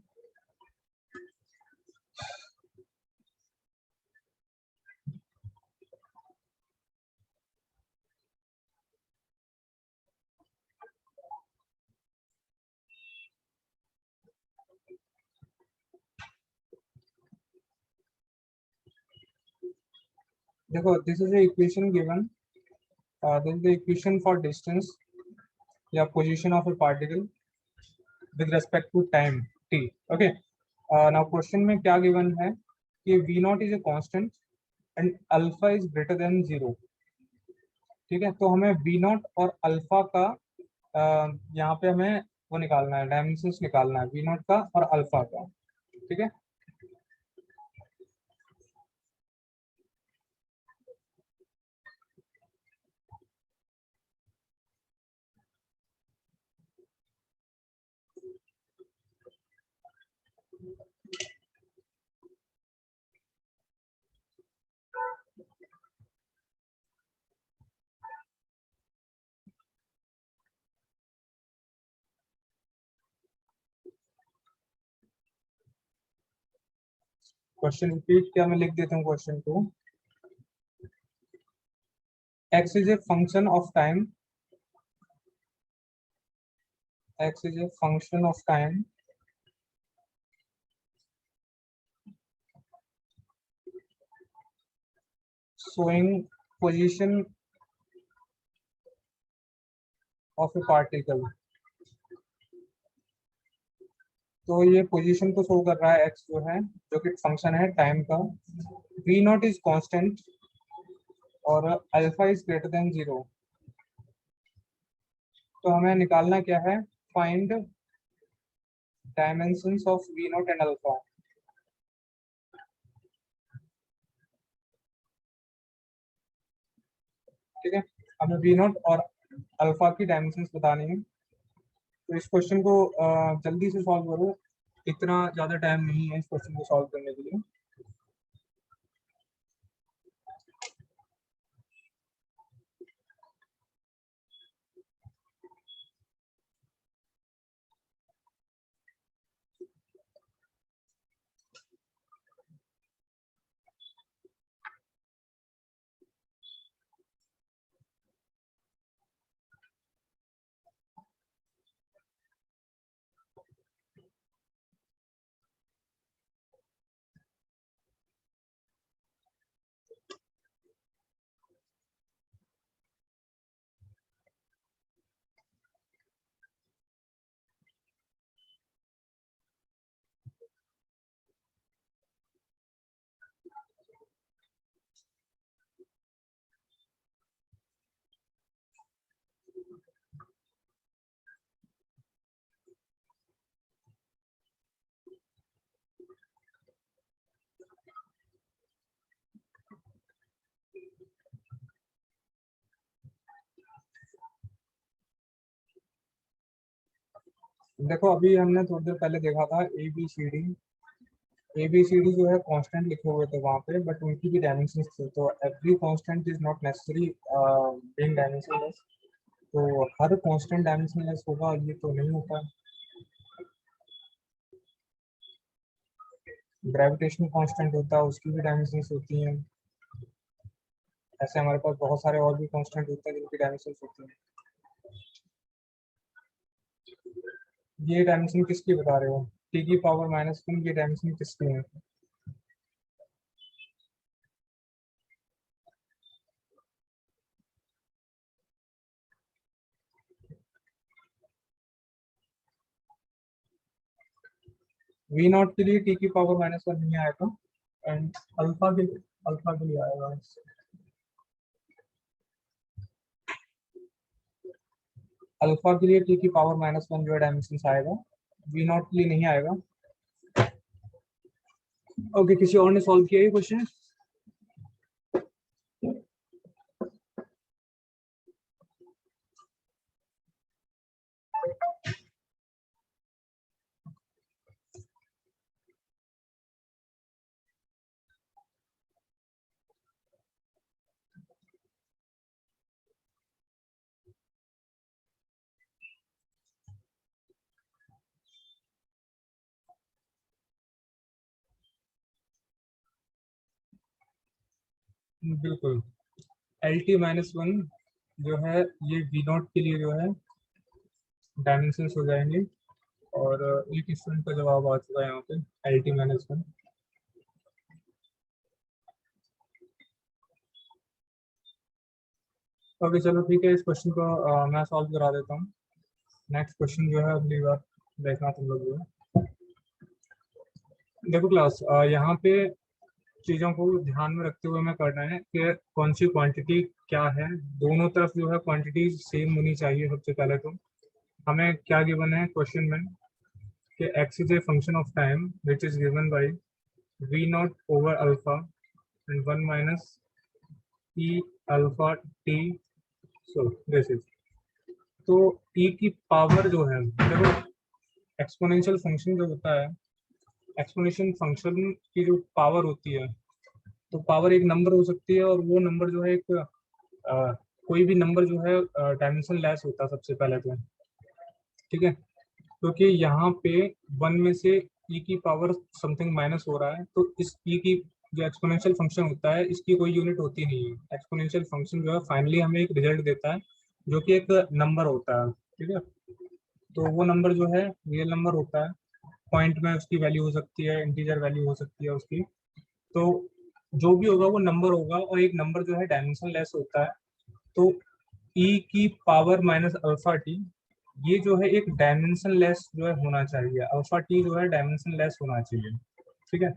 देखो, this is the equation given, this is the equation for distance या position of a particle with respect to time t। Okay, now question में क्या गिवन है कि v naught is a constant and alpha is greater than 0। ठीक है, तो हमें v not और अल्फा का यहाँ पे हमें वो निकालना है, डायमेंशंस निकालना है v नॉट का और अल्फा का। ठीक है, क्वेश्चन रिपीट क्या मैं लिख देता हूँ क्वेश्चन को। x is a function of time, x is a function of time showing position of a particle। तो ये पोजीशन को शो कर रहा है x जो है, जो कि फंक्शन है टाइम का। v नॉट इज कांस्टेंट और अल्फा इज ग्रेटर देन 0। तो हमें निकालना क्या है, find dimensions of v not and alpha. ठीक है, हमें v नॉट और अल्फा की डायमेंशंस बतानी है। तो इस क्वेश्चन को जल्दी से सॉल्व करो, इतना ज़्यादा टाइम नहीं है इस क्वेश्चन को सॉल्व करने के लिए। देखो अभी हमने थोड़ी देर पहले देखा था ए बी सी डी जो है कांस्टेंट लिखे हुए थे वहाँ पे, बट उनकी भी डायमेंशंस थे। तो every constant is not necessary being dimensionless. तो हर कांस्टेंट डायमेंशनलेस होगा ये तो नहीं होता। ग्रेविटेशनल कांस्टेंट होता है, उसकी भी डायमेंशंस होती हैं। ऐसे हमारे पास बहुत सारे और भी कांस्टेंट होते हैं जिनकी डायमेंशंस होती हैं। ये डायमेंशन किसकी बता रहे हो? टी की पावर -1, ये डायमेंशन किसकी है? वी नॉट के लिए टी की पावर -1 नहीं आएगा, एंड अल्फा के लिए आएगा। अल्फा के लिए टी की पावर -1 जो डायमेंशन आएगा, वी नॉट के लिए नहीं आएगा। ओके, किसी और ने सॉल्व किया ये क्वेश्चन? बिल्कुल। LT-1 जो है ये वी नॉट के लिए जो है डायमेंशंस हो जाएंगे, और एक स्टूडेंट का जवाब आ चुका है यहाँ पे LT-1। ओके चलो ठीक है, इस क्वेश्चन को मैं सॉल्व करा देता हूँ। नेक्स्ट क्वेश्चन जो है अगली बार देखना तुम लोग जो है। देखो क्लास, यहाँ पे चीज़ों को ध्यान में रखते हुए हमें करना है कि कौन सी क्वांटिटी क्या है। दोनों तरफ जो है क्वांटिटी सेम होनी चाहिए। सबसे पहले तो हमें क्या गिवन है क्वेश्चन में कि x is a function of time which is given by V not over alpha and 1 minus E alpha T. So this is, तो e की पावर जो है, देखो एक्सपोनेंशियल फंक्शन जो होता है, एक्सपोनेंशियल फंक्शन की जो पावर होती है, तो पावर एक नंबर हो सकती है, और वो नंबर जो है एक कोई भी नंबर जो है डायमेंशन लेस होता है सबसे पहले तो। ठीक है, क्योंकि यहाँ पे 1 में से e की पावर समथिंग माइनस हो रहा है, तो इस e की जो एक्सपोनेंशियल फंक्शन होता है इसकी कोई यूनिट होती नहीं है। एक्सपोनेंशियल फंक्शन जो है फाइनली हमें एक रिजल्ट देता है जो कि एक नंबर होता है। ठीक है, तो वो नंबर जो है रियल नंबर होता है। पॉइंट में उसकी वैल्यू हो सकती है, इंटीजर वैल्यू हो सकती है उसकी। तो जो भी होगा वो नंबर होगा, और एक नंबर जो है डायमेंशन लेस होता है। तो e की पावर माइनस अल्फा टी, ये जो है एक डायमेंशन लेस जो है होना चाहिए। अल्फा टी जो है डायमेंशन लेस होना चाहिए। ठीक है,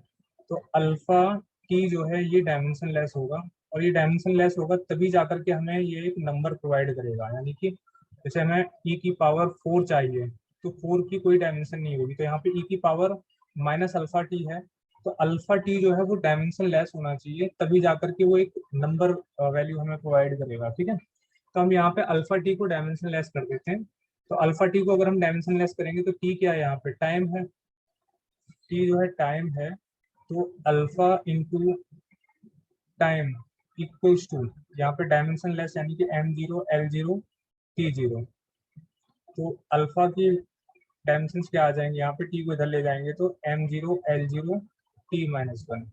तो अल्फा टी जो है ये डायमेंशन लेस होगा, और ये डायमेंशन लेस होगा तभी जाकर के हमें ये एक नंबर प्रोवाइड करेगा। यानी कि जैसे हमें e की पावर 4 चाहिए, तो 4 की कोई डायमेंशन नहीं होगी, तो यहाँ पे e की पावर माइनस अल्फा टी है, तो अल्फा टी जो है वो डायमेंशन लेस होना चाहिए, तभी जाकर के वो एक नंबर वैल्यू हमें प्रोवाइड करेगा। ठीक है, तो हम यहाँ पे अल्फा टी को डायमेंशन लेस कर देते हैं। तो अल्फा टी को अगर हम डायमेंशन लेस करेंगे तो टी क्या है, यहाँ पे टाइम है। टी जो है टाइम है, तो alpha into time equals to, यहाँ पे डायमेंशन लेस यानी कि M0 L0 T0। तो अल्फा की डायमेंशन क्या आ जाएंगे, यहाँ पे टी को इधर ले जाएंगे तो M0 L0 T-1।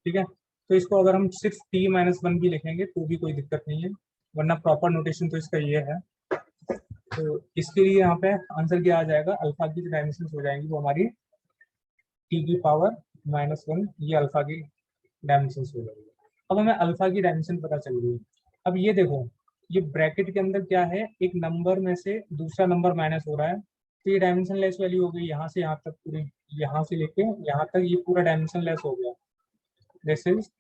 ठीक है, तो इसको अगर हम सिर्फ T-1 भी लिखेंगे तो भी कोई दिक्कत नहीं है, वरना प्रॉपर नोटेशन तो इसका ये है। तो इसके लिए यहाँ पे आंसर क्या आ जाएगा, अल्फा की जो डायमेंशन हो जाएंगी वो हमारी टी की पावर -1, ये अल्फा की डायमेंशन हो जाएगी। अब हमें अल्फा की डायमेंशन पता चल गई। अब ये देखो, ये ब्रैकेट के अंदर क्या है, एक नंबर में से दूसरा नंबर माइनस हो रहा है, तो ये डायमेंशन लेस वैल्यू हो गई। यहाँ से यहाँ तक पूरी, यहाँ से लेके यहाँ तक ये पूरा डायमेंशन लेस हो गया। This is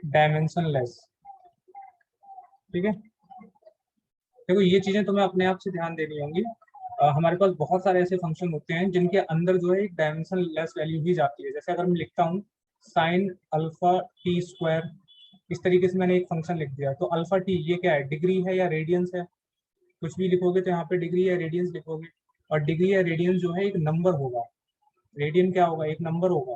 dimension less. ठीक है, देखो ये चीजें तुम्हें अपने आप से ध्यान देनी होंगी। हमारे पास बहुत सारे ऐसे फंक्शन होते हैं जिनके अंदर जो है एक डायमेंशन लेस वैल्यू भी जाती है। जैसे अगर मैं लिखता हूँ साइन अल्फा टी स्क्वायर, इस तरीके से मैंने एक फंक्शन लिख दिया, तो अल्फा टी ये क्या है, डिग्री है या रेडियंस है? कुछ भी लिखोगे तो यहाँ पे डिग्री या रेडियंस लिखोगे। और डिग्री या रेडियन जो है एक नंबर होगा, रेडियन क्या होगा, एक नंबर होगा,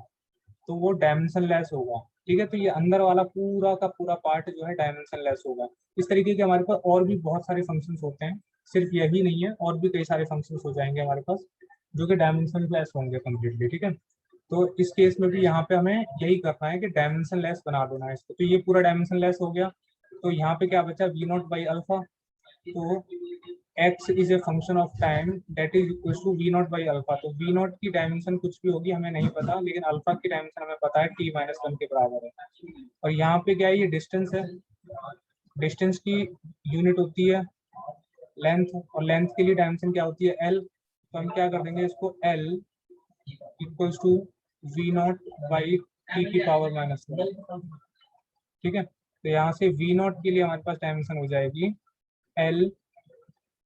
तो वो डायमेंशन लेस होगा। ठीक है, तो ये अंदर वाला पूरा का पूरा पार्ट जो है डायमेंशन लेस होगा। इस तरीके के हमारे पास और भी बहुत सारे फंक्शंस होते हैं, सिर्फ यही नहीं है, और भी कई सारे फंक्शंस हो जाएंगे हमारे पास जो कि डायमेंशन लेस होंगे कम्प्लीटली। ठीक है, तो इस केस में भी यहाँ पे हमें यही करना है कि डायमेंशन लेस बना देना है इसको। तो ये पूरा डायमेंशन लेस हो गया, तो यहाँ पे क्या बचा, वी नॉट बाई अल्फा। तो x is a function of time that is equal to V not by alpha. तो वी नॉट की डायमेंशन कुछ भी होगी हमें नहीं पता, लेकिन अल्फा की डायमेंशन हमें पता है t माइनस वन के बराबर है। और यहाँ पे क्या है, ये डिस्टेंस है, डिस्टेंस की यूनिट होती है लेंथ, और लेंथ के लिए डायमेंशन क्या होती है, l। तो हम क्या कर देंगे इसको, l equals to V not by T की पावर माइनस वन। ठीक है, तो यहाँ से वी नॉट के लिए हमारे पास डायमेंशन हो जाएगी l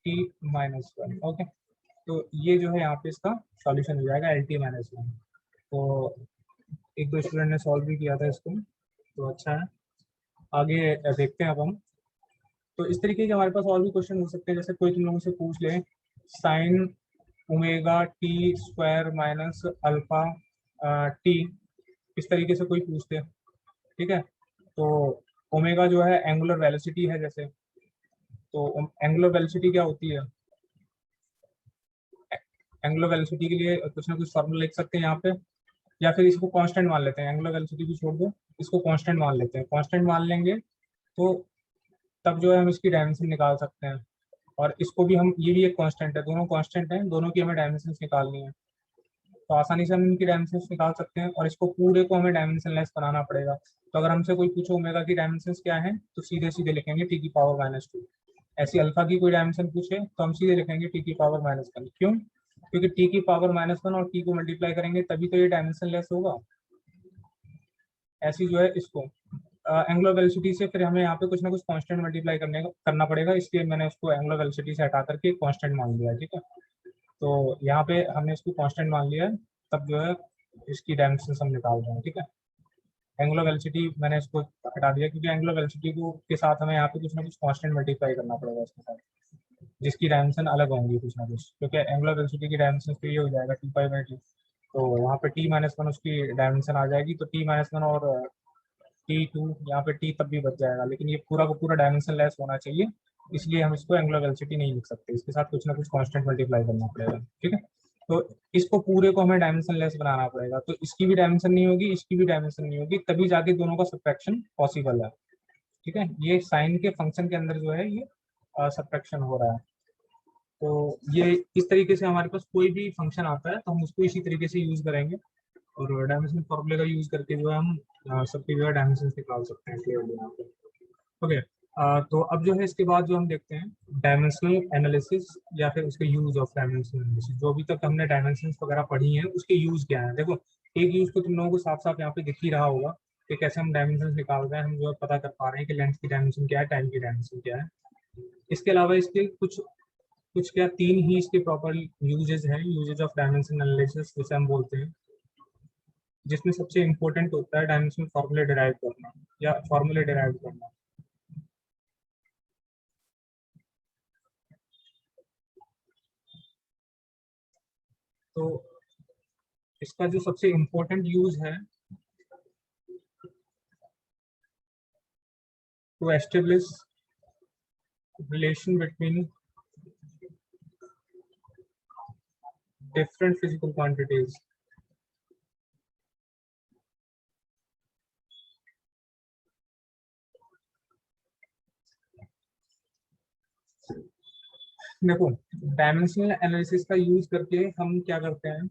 T minus one. Okay, तो ये जो है यहाँ पे इसका सॉल्यूशन हो जाएगा एल टी माइनस वन। तो एक दो स्टूडेंट ने सॉल्व भी किया था इसको, तो अच्छा है। आगे देखते हैं अब हम। तो इस तरीके के हमारे पास और भी क्वेश्चन हो सकते हैं, जैसे कोई तुम लोगों से पूछ ले sine omega T square minus alpha T, इस तरीके से कोई पूछते हैं। ठीक है, तो ओमेगा जो है एंगुलर वेलोसिटी है जैसे, तो एंगुलर वेलोसिटी क्या होती है, एंगुलर वेलोसिटी के लिए कुछ ना कुछ फॉर्मूला लिख सकते हैं यहाँ पे, या फिर इसको कांस्टेंट मान लेते हैं, एंगुलर वेलोसिटी भी छोड़ दो, इसको कांस्टेंट मान लेते हैं। कांस्टेंट मान लेंगे तो तब जो है हम इसकी डायमेंशन निकाल सकते हैं। और इसको भी हम, ये भी एक कांस्टेंट है, दोनों कांस्टेंट हैं, दोनों की हमें डायमेंशन निकालनी है, तो आसानी से हम इनकी डायमेंशन निकाल सकते हैं। और इसको पूरे को हमें डायमेंशन लेस बनाना पड़ेगा। तो अगर हमसे कोई पूछो ओमेगा की डायमेंशन क्या है, तो सीधे सीधे लिखेंगे टी की पावर माइनस टू। ऐसी अल्फा की कोई डायमेंशन पूछे तो हम सीधे लिखेंगे टी की पावर माइनस वन। क्यों, क्योंकि टी की पावर माइनस वन और टी को मल्टीप्लाई करेंगे तभी तो ये डायमेंशन लेस होगा। ऐसी जो है इसको एंगुलर वेलोसिटी से फिर हमें यहाँ पे कुछ ना कुछ कांस्टेंट मल्टीप्लाई करना पड़ेगा, इसलिए मैंने उसको एंगुलर वेलोसिटी से हटा करके कांस्टेंट मान लिया है। ठीक है, तो यहाँ पे हमने इसको कांस्टेंट मान लिया है, तब जो है इसकी डायमेंशन हम निकाल रहे हैं। ठीक है, एंगुलर वेलोसिटी मैंने इसको हटा दिया क्योंकि एंगुलर वेलोसिटी को के साथ हमें यहाँ पे कुछ ना कुछ कांस्टेंट मल्टीप्लाई करना पड़ेगा इसके साथ, जिसकी डायमेंशन अलग होंगी कुछ ना कुछ, क्योंकि एंगुलर वेलोसिटी की डायमेंशन तो ये हो जाएगा टी पाई बाई टी। तो यहाँ पे टी माइनस वन उसकी डायमेंशन आ जाएगी, तो टी माइनस वन और टी टू, यहाँ पे टी तब भी बच जाएगा, लेकिन ये पूरा का पूरा डायमेंशन लेस होना चाहिए, इसलिए हम इसको एंगुलर वेलोसिटी नहीं लिख सकते, इसके साथ कुछ ना कुछ कांस्टेंट मल्टीप्लाई करना पड़ेगा। ठीक है, तो इसको पूरे को हमें डायमेंशन लेस बनाना पड़ेगा, तो इसकी भी डायमेंशन नहीं होगी, इसकी भी डायमेंशन नहीं होगी, तभी जाके दोनों का सब्ट्रैक्शन पॉसिबल है। ठीक है, ये साइन के फंक्शन के अंदर जो है ये सब्ट्रैक्शन हो रहा है। तो ये इस तरीके से हमारे पास कोई भी फंक्शन आता है तो हम उसको इसी तरीके से यूज करेंगे, और डायमेंशन फॉर्मूले का यूज करके जो है हम सबकी जो है डायमेंशन निकाल सकते हैं क्लियरली यहाँ पे। ओके, तो अब जो है इसके बाद जो हम देखते हैं डायमेंशनल एनालिसिस, या फिर उसके यूज ऑफ डायमेंशनल एनालिसिस। जो अभी तक हमने डायमेंशंस वगैरह पढ़ी हैं उसके यूज क्या है। देखो, एक यूज तो तुम लोगों को साफ साफ यहाँ पे दिख ही रहा होगा कि कैसे हम डायमेंशन निकाल रहे हैं, हम जो है पता कर पा रहे हैं कि लेंथ की डायमेंशन क्या है, टाइम की डायमेंशन क्या है। इसके अलावा इसके कुछ कुछ क्या, तीन ही इसके प्रॉपर यूजेज हैं, यूजेज ऑफ डायमेंशन एनालिसिस जिसे हम बोलते हैं, जिसमें सबसे इंपॉर्टेंट होता है डायमेंशन फॉर्मूले डिराइव करना या फॉर्मूले डिराइव करना। तो इसका जो सबसे इंपॉर्टेंट यूज है to establish relation between different physical quantities. देखो, डायमेंशनल एनालिसिस का यूज करके हम क्या करते हैं,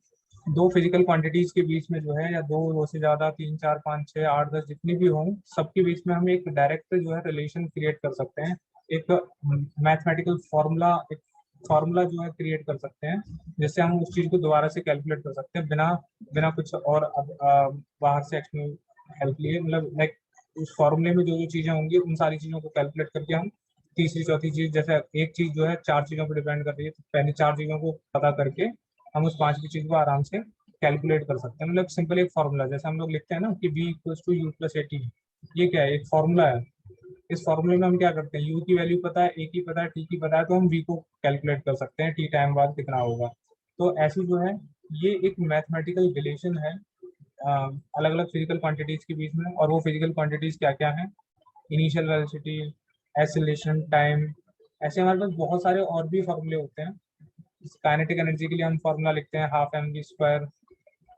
दो फिजिकल क्वांटिटीज के बीच में जो है, या दो से ज्यादा, तीन चार पाँच छः आठ दस जितनी भी हों, सबके बीच में हम एक डायरेक्ट जो है रिलेशन क्रिएट कर सकते हैं। एक मैथमेटिकल फार्मूला जो है क्रिएट कर सकते हैं, जिससे हम उस चीज को दोबारा से कैलकुलेट कर सकते हैं बिना बिना कुछ और बाहर से एक्सटर्नल हेल्प लिए। मतलब लाइक उस फॉर्मूले में जो जो चीजें होंगी उन सारी चीजों को कैलकुलेट करके हम तीसरी चौथी चीज, जैसे एक चीज जो है चार चीजों पर डिपेंड कर रही है, तो पहले चार चीजों को पता करके हम उस पांचवी चीज को आराम से कैलकुलेट कर सकते हैं। मतलब सिंपल एक फॉर्मूला, जैसे हम लोग लिखते हैं ना कि v equals to U plus A T, ये क्या है, एक फॉर्मूला है। इस फॉर्मूले में हम क्या करते हैं, u की वैल्यू पता है, a की पता है, t की पता है, तो हम v को कैलकुलेट कर सकते हैं t टाइम बाद कितना होगा। तो ऐसी जो है ये एक मैथमेटिकल रिलेशन है अलग अलग फिजिकल क्वांटिटीज के बीच में। और वो फिजिकल क्वांटिटीज क्या क्या हैं? Initial velocity, acceleration, time. ऐसे हमारे पास बहुत सारे और भी फॉर्मूले होते हैं। काइनेटिक एनर्जी के लिए हम फॉर्मूला लिखते हैं हाफ एम वी स्क्वायर,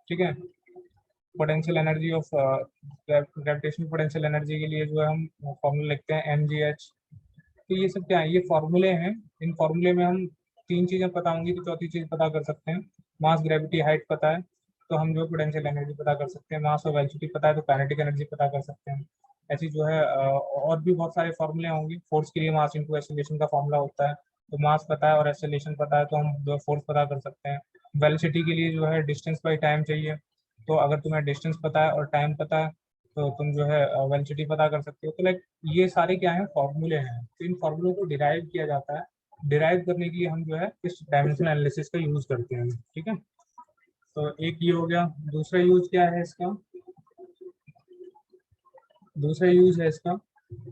ठीक है। Potential energy of gravitational potential energy के लिए जो है हम फॉर्मूला लिखते हैं एम जी एच। तो ये सब क्या है? ये फॉर्मूले हैं। इन फॉर्मूले में हम तीन चीज़ें पता होंगी तो चौथी चीज़ पता कर सकते हैं। मास, ग्रेविटी, हाइट पता है तो हम जो पोटेंशियल एनर्जी पता कर सकते हैं। मास और वेलोसिटी पता है तो काइनेटिक एनर्जी पता कर सकते हैं। ऐसी जो है और भी बहुत सारे फॉर्मूले होंगे। फोर्स के लिए मास इंटू एक्सेलरेशन का फॉर्मूला होता है, तो मास पता है और एक्सेलरेशन पता है तो हम जो फोर्स पता कर सकते हैं। वेलोसिटी के लिए जो है डिस्टेंस बाई टाइम चाहिए, तो अगर तुम्हें डिस्टेंस पता है और टाइम पता है तो तुम जो है वेलोसिटी पता कर सकते हो। तो लाइक ये सारे क्या हैं? फॉर्मूले हैं। तो इन फॉर्मूलों को डिराइव किया जाता है। डिराइव करने के लिए हम जो है इस डायमेंशनल एनालिसिस का यूज करते हैं, ठीक है। तो एक ये हो गया। दूसरा यूज क्या है इसका? दूसरा यूज है इसका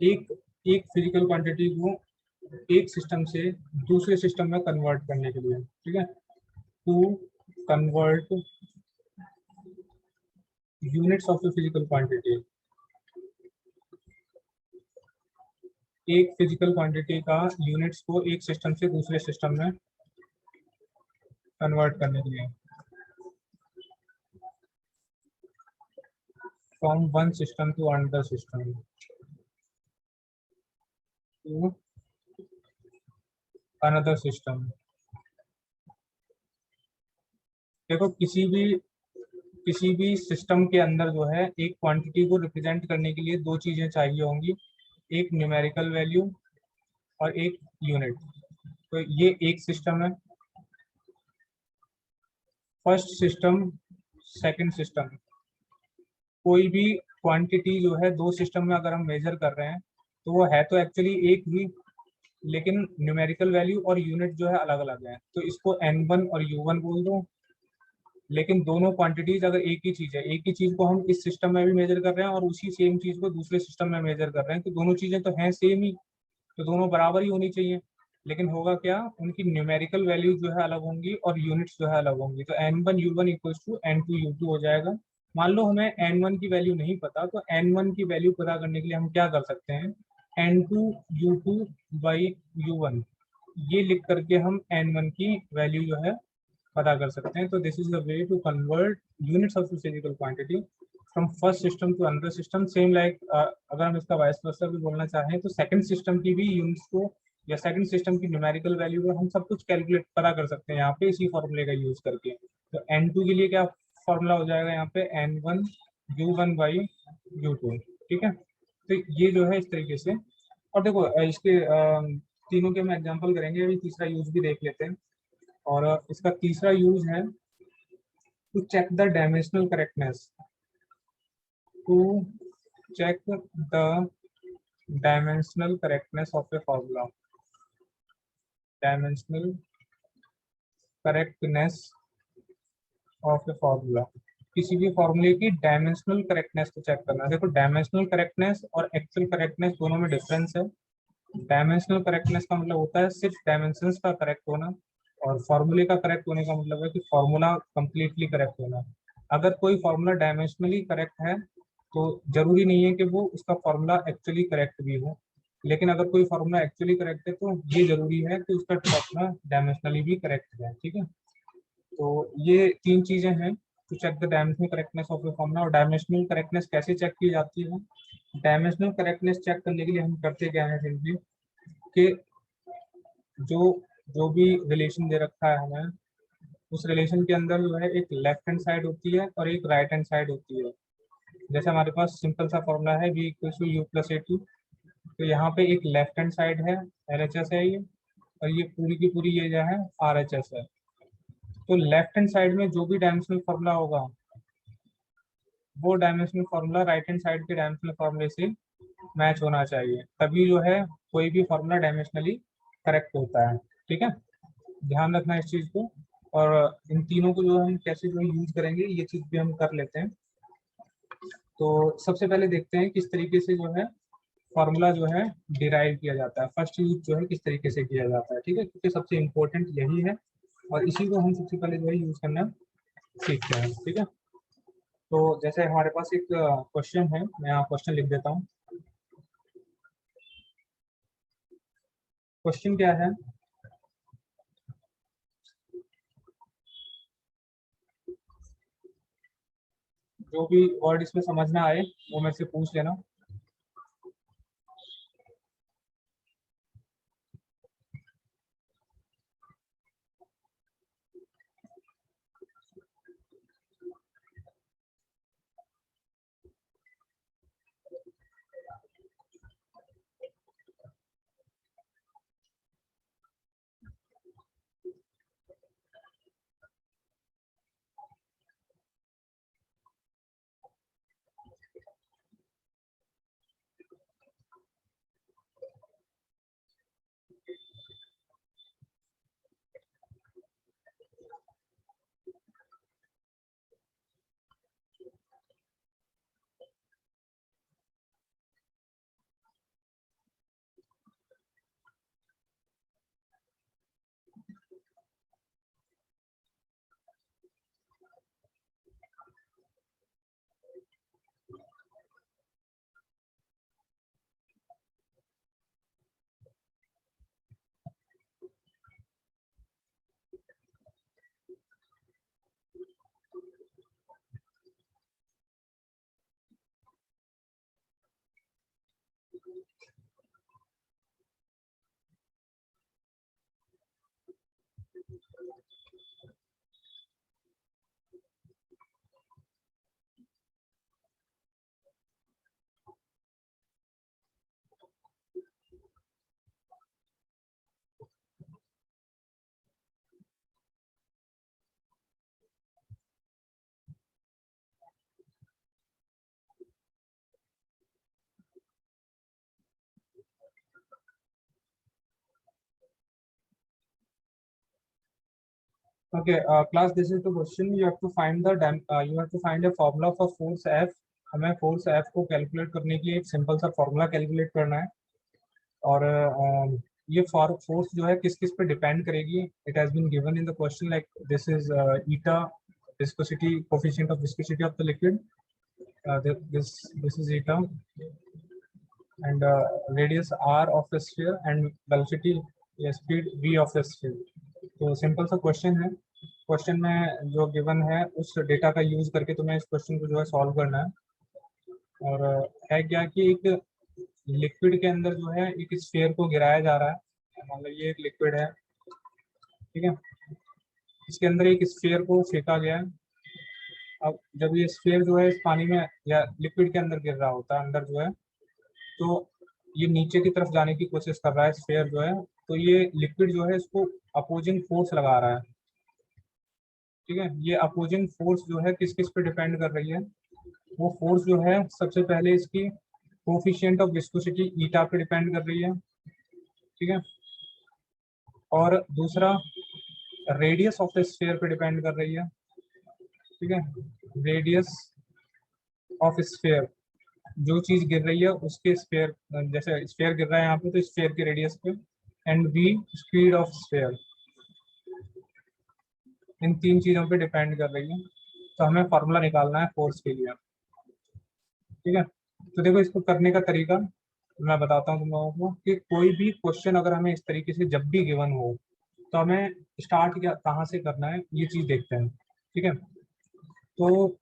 एक एक फिजिकल क्वांटिटी को एक सिस्टम से दूसरे सिस्टम में कन्वर्ट करने के लिए, ठीक है। To convert units of a physical quantity, एक फिजिकल क्वांटिटी का यूनिट्स को एक सिस्टम से दूसरे सिस्टम में कन्वर्ट करने के लिए। From one system to another system, to another system. देखो किसी भी सिस्टम के अंदर जो है एक क्वांटिटी को रिप्रेजेंट करने के लिए दो चीजें चाहिए होंगी, एक न्यूमेरिकल वैल्यू और एक यूनिट। तो ये एक सिस्टम है, फर्स्ट सिस्टम, सेकंड सिस्टम। कोई भी क्वांटिटी जो है दो सिस्टम में अगर हम मेजर कर रहे हैं तो वो है तो एक्चुअली एक ही, लेकिन न्यूमेरिकल वैल्यू और यूनिट जो है अलग अलग है। तो इसको n1 और u1 बोल दो। लेकिन दोनों क्वांटिटीज अगर एक ही चीज है, एक ही चीज को हम इस सिस्टम में भी मेजर कर रहे हैं और उसी सेम चीज को दूसरे सिस्टम में मेजर कर रहे हैं, तो दोनों चीजें तो हैं सेम ही, तो दोनों बराबर ही होनी चाहिए। लेकिन होगा क्या? उनकी न्यूमेरिकल वैल्यू जो है अलग होंगी और यूनिट्स जो है अलग होंगी। तो n1 u1 equals to n2 u2 हो जाएगा। मान लो हमें n1 की वैल्यू नहीं पता, तो n1 की वैल्यू पता करने के लिए हम क्या कर सकते हैं? n2 u2 बाई u1, ये लिख करके हम n1 की वैल्यू जो है पता कर सकते हैं। तो this is the way to convert units of physical quantity from first system to another system. Same like अगर हम इसका वाइस वर्सा भी बोलना चाहें तो सेकंड सिस्टम की भी यूनिट्स को या सेकंड सिस्टम की न्यूमेरिकल वैल्यू को हम सब कुछ कैलकुलेट पता कर सकते हैं यहाँ पे इसी फॉर्मूले का यूज करके। तो n2 के लिए क्या फॉर्मूला हो जाएगा यहाँ पे? n1 u1 बाई u2, ठीक है। तो ये जो है इस तरीके से। और देखो इसके तीनों के हम एग्जाम्पल करेंगे, अभी तीसरा यूज भी देख लेते हैं। और इसका तीसरा यूज है to check the dimensional correctness, to check the dimensional correctness of a formula, dimensional correctness of a formula. किसी भी फॉर्मूले की डायमेंशनल करेक्टनेस को चेक करना। देखो डायमेंशनल करेक्टनेस और एक्चुअल करेक्टनेस दोनों में डिफरेंस है। डायमेंशनल करेक्टनेस का मतलब होता है सिर्फ डायमेंशंस का करेक्ट होना, और फॉर्मूले का करेक्ट होने का मतलब है कि फॉर्मूला कंप्लीटली करेक्ट होना। अगर कोई फॉर्मूला डायमेंशनली करेक्ट है तो जरूरी नहीं है कि वो उसका फॉर्मूला एक्चुअली करेक्ट भी हो, लेकिन अगर कोई फॉर्मूला एक्चुअली करेक्ट है तो ये जरूरी है कि उसका फॉर्मूला डायमेंशनली भी करेक्ट है, ठीक है। तो ये तीन चीजें हैं to check the dimensional correctness of the formula. और डायमेंशनल करेक्टनेस कैसे चेक की जाती है? डायमेंशनल करेक्टनेस चेक करने के लिए हम करते क्या है सिंपली कि जो जो भी रिलेशन दे रखा है हमें, उस रिलेशन के अंदर जो है एक लेफ्ट हैंड साइड होती है और एक राइट हैंड साइड होती है। जैसे हमारे पास सिंपल सा फॉर्मूला है v equals to u plus a2। तो यहाँ पे एक लेफ्ट हैंड साइड है, LHS है ये, और ये पूरी की पूरी ये जो है RHS है। तो लेफ्ट हैंड साइड में जो भी डायमेंशनल फॉर्मूला होगा वो dimensional formula right hand side के डायमेंशनल फॉर्मूले से मैच होना चाहिए, तभी जो है कोई भी फॉर्मूला डायमेंशनली करेक्ट होता है, ठीक है। ध्यान रखना इस चीज़ को। और इन तीनों को जो हम कैसे जो यूज करेंगे ये चीज़ भी हम कर लेते हैं। तो सबसे पहले देखते हैं किस तरीके से जो है फॉर्मूला जो है डिराइव किया जाता है। फर्स्ट यूज जो है किस तरीके से किया जाता है, ठीक है, क्योंकि सबसे इम्पोर्टेंट यही है और इसी को हम सबसे पहले जो है यूज करना सीखते हैं। ठीक है, तो जैसे हमारे पास एक क्वेश्चन है, मैं यहाँ क्वेश्चन लिख देता हूँ। क्वेश्चन क्या है, जो भी वर्ड इसमें समझ में आए वो मेरे से पूछ लेना। Okay, class, this is the question. You have to find the you have to find a formula for force F. हमें force F को कैलकुलेट करने के लिए एक सिंपल सा फॉर्मूला कैलकुलेट करना है। और ये फोर्स जो है किस किस पे डिपेंड करेगी, it has been given in the question, like this is eta viscosity, coefficient of viscosity of the liquid, this is eta, and radius r of the sphere, and velocity या speed v of the sphere। तो simple सा question है। Question में जो given है उस data का use करके तुम्हें इस क्वेश्चन को जो है सॉल्व करना है। और है क्या कि एक लिक्विड के अंदर जो है एक स्फीयर को गिराया जा रहा है। मतलब ये एक लिक्विड है, ठीक है, इसके अंदर एक स्फीयर को फेंका गया है। अब जब ये स्फीयर जो है इस पानी में या लिक्विड के अंदर गिर रहा होता है अंदर जो है, तो ये नीचे की तरफ जाने की कोशिश कर रहा है स्फीयर जो है, तो ये लिक्विड जो है इसको अपोजिंग फोर्स लगा रहा है। ठीक है, ये अपोजिंग फोर्स जो है किस किस पे डिपेंड कर रही है, वो फोर्स जो है सबसे पहले इसकी कोफिशिएंट ऑफ विस्कोसिटी ईटा पे डिपेंड कर रही है। ठीक है, और दूसरा रेडियस ऑफ द स्फीयर पे डिपेंड कर रही है। ठीक है, रेडियस ऑफ स्फीयर, जो चीज गिर रही है उसके स्फीयर, जैसे स्फीयर गिर रहा है यहाँ पे तो स्फीयर के रेडियस पे, and B speed of sphere, इन तीन चीजों पे डिपेंड कर रही है। तो हमें फार्मूला निकालना है फोर्स के लिए। ठीक है, तो देखो इसको करने का तरीका मैं बताता हूँ तुम लोगों को कि कोई भी क्वेश्चन अगर हमें इस तरीके से जब भी गिवन हो तो हमें स्टार्ट क्या कहाँ से करना है ये चीज देखते हैं। ठीक है, तो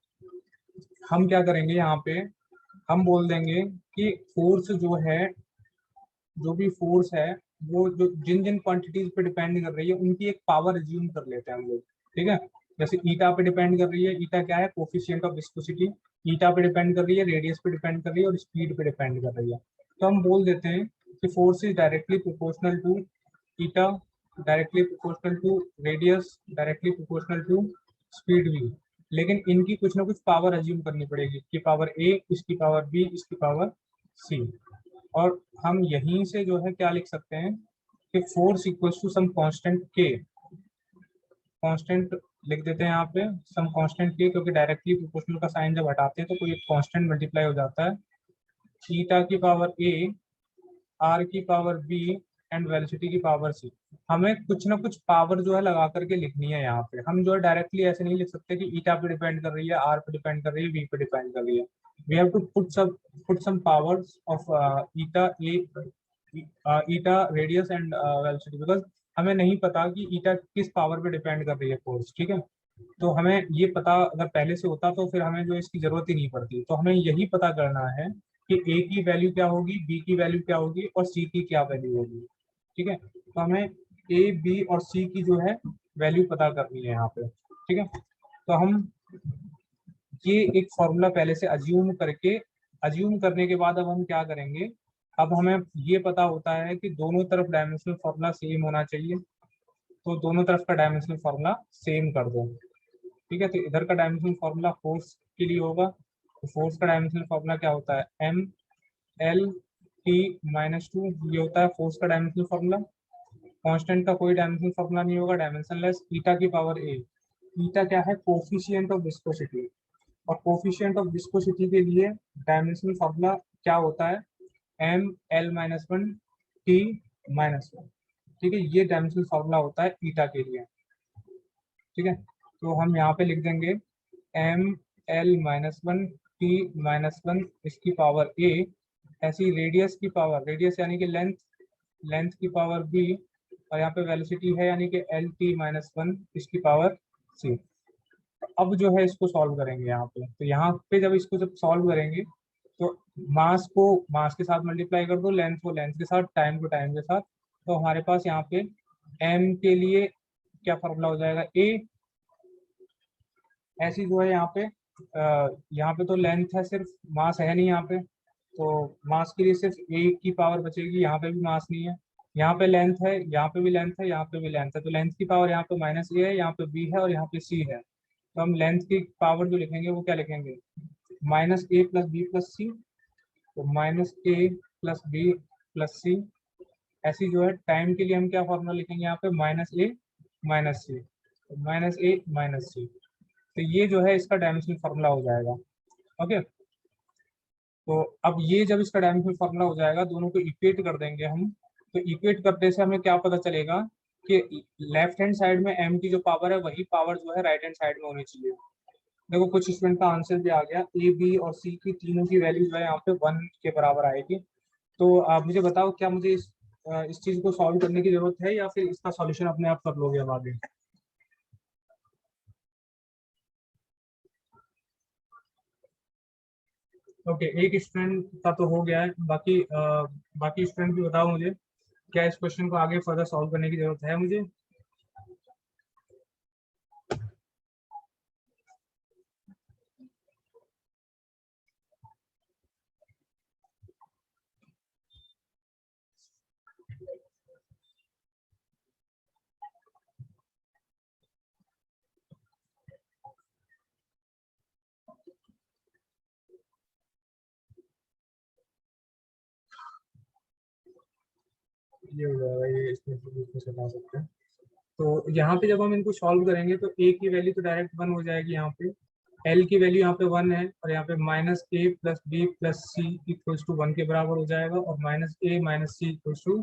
हम क्या करेंगे, यहाँ पे हम बोल देंगे कि फोर्स जो है, जो भी फोर्स है वो जो जिन जिन क्वांटिटीज पे डिपेंड कर रही है उनकी एक पावर एज्यूम कर लेते हैं हम लोग। ठीक है, जैसे ईटा पे डिपेंड कर रही है, ईटा क्या है, कोफिशिएंट ऑफ विस्कोसिटी, ईटा पे डिपेंड कर रही है, रेडियस पे डिपेंड कर रही है और स्पीड पे डिपेंड कर रही है। तो हम बोल देते हैं कि force is directly proportional to eta, directly proportional to radius, directly proportional to speed भी। लेकिन इनकी कुछ ना कुछ पावर एज्यूम करनी पड़ेगी, इसकी पावर ए, इसकी पावर बी, इसकी पावर सी। और हम यहीं से जो है क्या लिख सकते हैं कि force equals to some constant के, कांस्टेंट लिख देते हैं यहाँ पे सम कांस्टेंट के, क्योंकि डायरेक्टली प्रोपोर्शनल का साइन जब हटाते हैं तो कोई एक कांस्टेंट मल्टीप्लाई हो जाता है। थीटा की पावर ए, आर की पावर बी, एंड वेलोसिटी की पावर c। हमें कुछ ना कुछ पावर जो है लगा करके लिखनी है यहाँ पे। हम जो है डायरेक्टली ऐसे नहीं लिख सकते कि ईटा पे डिपेंड कर रही है, आर पे डिपेंड कर रही है, वी पे डिपेंड कर रही है। We have to put some powers of eta A, eta radius and velocity, because हमें नहीं पता कि ईटा किस पावर पे डिपेंड कर रही है फोर्स। ठीक है, तो हमें ये पता अगर पहले से होता तो फिर हमें जो इसकी जरूरत ही नहीं पड़ती। तो हमें यही पता करना है कि ए की वैल्यू क्या होगी, बी की वैल्यू क्या होगी और सी की क्या वैल्यू होगी। ठीक है, तो हमें ए, बी और सी की जो है वैल्यू पता करनी है यहाँ पे। ठीक है, तो हम ये एक फॉर्मूला पहले से अज्यूम करने के बाद अब हम क्या करेंगे, अब हमें ये पता होता है कि दोनों तरफ डायमेंशनल फॉर्मूला सेम होना चाहिए, तो दोनों तरफ का डायमेंशनल फॉर्मूला सेम कर दो। ठीक है, तो इधर का डायमेंशनल फॉर्मूला फोर्स के लिए होगा, तो फोर्स का डायमेंशनल फॉर्मूला क्या होता है, M L T minus two, ये होता है फोर्स का डायमेंशनल फॉर्मूला। कांस्टेंट का कोई डायमेंशनल फॉर्मूला नहीं होगा, डायमेंशनलेस। ईटा की पावर ए, ईटा क्या है, कोफिशिएंट ऑफ विस्कोसिटी, और कोफिशिएंट ऑफ विस्कोसिटी के लिए डायमेंशनल फॉर्मूला क्या होता है, M L minus one T minus one. ठीक है, ये डायमेंशनल फॉर्मूला होता है ईटा के लिए। ठीक है, तो हम यहाँ पे लिख देंगे M L minus one T minus one इसकी पावर ए, ऐसी रेडियस की पावर, रेडियस यानी कि लेंथ, लेंथ की पावर बी, और यहाँ पे वेलोसिटी है यानी कि एल टी माइनस वन इसकी पावर सी। अब जो है इसको सॉल्व करेंगे यहाँ पे, तो यहाँ पे जब सॉल्व करेंगे तो मास को मास के साथ मल्टीप्लाई कर दो, लेंथ को लेंथ के साथ, टाइम को टाइम के साथ। तो हमारे पास यहाँ पे एम के लिए क्या फॉर्मूला हो जाएगा, ए, ऐसी जो है यहाँ पे तो लेंथ है, सिर्फ मास है नहीं यहाँ पे, तो मास के लिए सिर्फ ए की पावर बचेगी, यहाँ पे भी मास नहीं है, यहाँ पे लेंथ है, यहाँ पे भी लेंथ है, यहाँ पे भी लेंथ है, तो लेंथ की पावर यहाँ पे माइनस ए है, यहाँ पे बी है और यहाँ पे सी है। तो हम लेंथ की पावर जो लिखेंगे वो क्या लिखेंगे, minus A plus B plus सी, तो minus A plus B plus सी। ऐसी जो है टाइम के लिए हम क्या फॉर्मूला लिखेंगे यहाँ पे, minus A minus C, minus A minus सी। तो ये जो है इसका डायमेंशनल फार्मूला हो जाएगा। ओके, तो अब ये जब इसका डायमेंशनल फार्मूला हो जाएगा, दोनों को इक्वेट कर देंगे हम। तो इक्वेट करने से हमें क्या पता चलेगा कि लेफ्ट हैंड साइड में m की जो पावर है वही पावर जो है राइट हैंड साइड में होनी चाहिए। देखो कुछ स्टूडेंट का आंसर भी आ गया, ए, बी और सी की तीनों की वैल्यू जो है यहाँ पे 1 के बराबर आएगी। तो आप मुझे बताओ, क्या मुझे इस चीज को सॉल्व करने की जरूरत है या फिर इसका सॉल्यूशन अपने आप कर लोगे अब आगे। ओके, एक स्टूडेंट का तो हो गया है, बाकी स्टूडेंट भी बताओ मुझे, क्या इस क्वेश्चन को आगे फर्दर सॉल्व करने की जरूरत है मुझे। ये हो जाएगा, ये इसमें से ला सकते हैं। तो यहाँ पे जब हम इनको सॉल्व करेंगे तो ए की वैल्यू तो डायरेक्ट 1 हो जाएगी यहाँ पे, एल की वैल्यू यहाँ पे 1 है, और यहाँ पे minus A plus B plus C equals to 1 के बराबर हो जाएगा, और minus A minus C equals to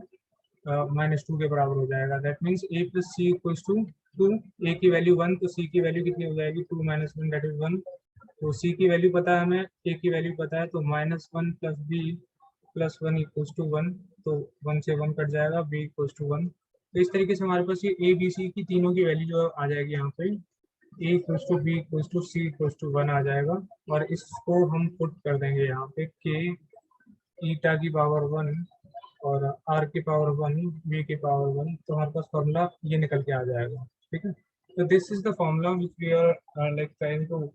-2 के बराबर हो जाएगा। That means A plus C equals to 2, A की वैल्यू 1 तो सी की वैल्यू कितनी हो जाएगी, 2 माइनस 1 दैट इज 1। तो सी की वैल्यू पता है हमें, ए की वैल्यू पता है, तो -1 plus B plus 1 equals to 1, तो 1 से 1 कट जाएगा, बी इक्वल्स टू 1। तो इस तरीके से हमारे पास ये ए बी सी की तीनों की वैल्यू जो आ जाएगी यहाँ पे, A equals to B equals to C equals to 1 आ जाएगा, और इसको हम पुट कर देंगे यहाँ पे के ईटा की पावर 1 और आर की पावर 1 बी की पावर 1, तो हमारे पास फॉर्मूला ये निकल के आ जाएगा। ठीक है, तो this is the formula which we are like trying to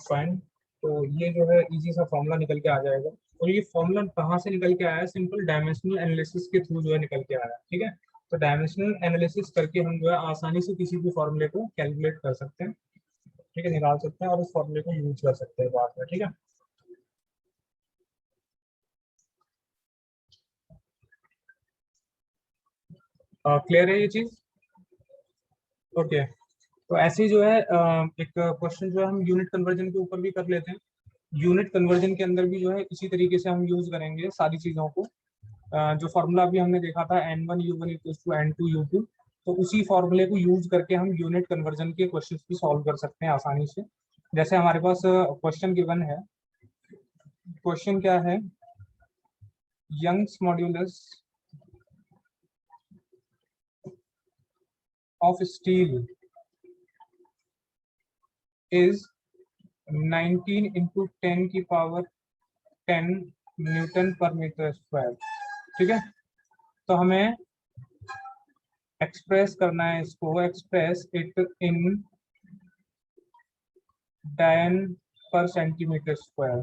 find. तो ये जो है इजी सा फॉर्मूला निकल के आ जाएगा, और ये फॉर्मूला कहाँ से निकल के आया है, सिंपल डायमेंशनल एनालिसिस के थ्रू जो है निकल के आया है। ठीक है, तो डायमेंशनल एनालिसिस करके हम जो है आसानी से किसी भी फॉर्मूले को कैलकुलेट कर सकते हैं। ठीक है, निकाल सकते हैं और उस फॉर्मूले को यूज कर सकते हैं बाद में। ठीक है, क्लियर है ये चीज। ओके, तो ऐसे ही जो है एक क्वेश्चन जो है हम यूनिट कन्वर्जन के ऊपर भी कर लेते हैं। यूनिट कन्वर्जन के अंदर भी जो है इसी तरीके से हम यूज करेंगे सारी चीजों को। जो फॉर्मूला भी हमने देखा था N1U1 इक्वल्स टू N2U2, तो उसी फॉर्मूले को यूज करके हम यूनिट कन्वर्जन के क्वेश्चंस भी सॉल्व कर सकते हैं आसानी से। जैसे हमारे पास क्वेश्चन गिवन है, क्वेश्चन क्या है, Young's modulus of steel is 19 into 10 की पावर 10 न्यूटन पर मीटर स्क्वायर। ठीक है, तो हमें एक्सप्रेस करना है इसको, एक्सप्रेस इट इन डायन पर सेंटीमीटर स्क्वायर।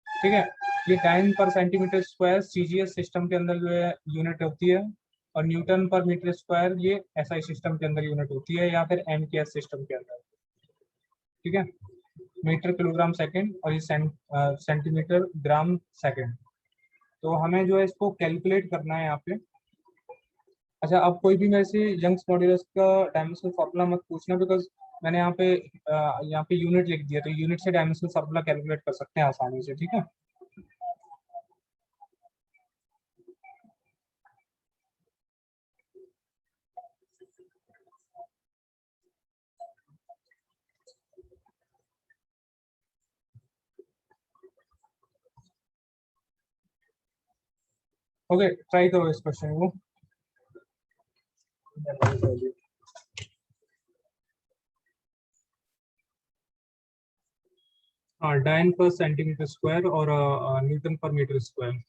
ठीक है, ये डायन पर सेंटीमीटर स्क्वायर सीजीएस सिस्टम के अंदर जो है यूनिट होती है, और न्यूटन पर मीटर स्क्वायर ये एसआई सिस्टम के अंदर यूनिट होती है, या फिर एमकेएस सिस्टम के अंदर। ठीक है, मीटर किलोग्राम सेकंड और ये सेंटीमीटर ग्राम सेकंड। तो हमें जो है इसको कैलकुलेट करना है यहाँ पे। अच्छा, अब कोई भी मेरे से यंग्स मॉड्यूलस का डायमेंशनल फार्मूला मत पूछना, बिकॉज मैंने यहाँ पे यूनिट लिख दिया, तो यूनिट से डायमेंशनल फार्मूला कैलकुलेट कर सकते हैं आसानी से। ठीक है, ओके, ट्राई करो इस क्वेश्चन को। हाँ, डायन पर सेंटीमीटर स्क्वायर और न्यूटन पर मीटर स्क्वायर।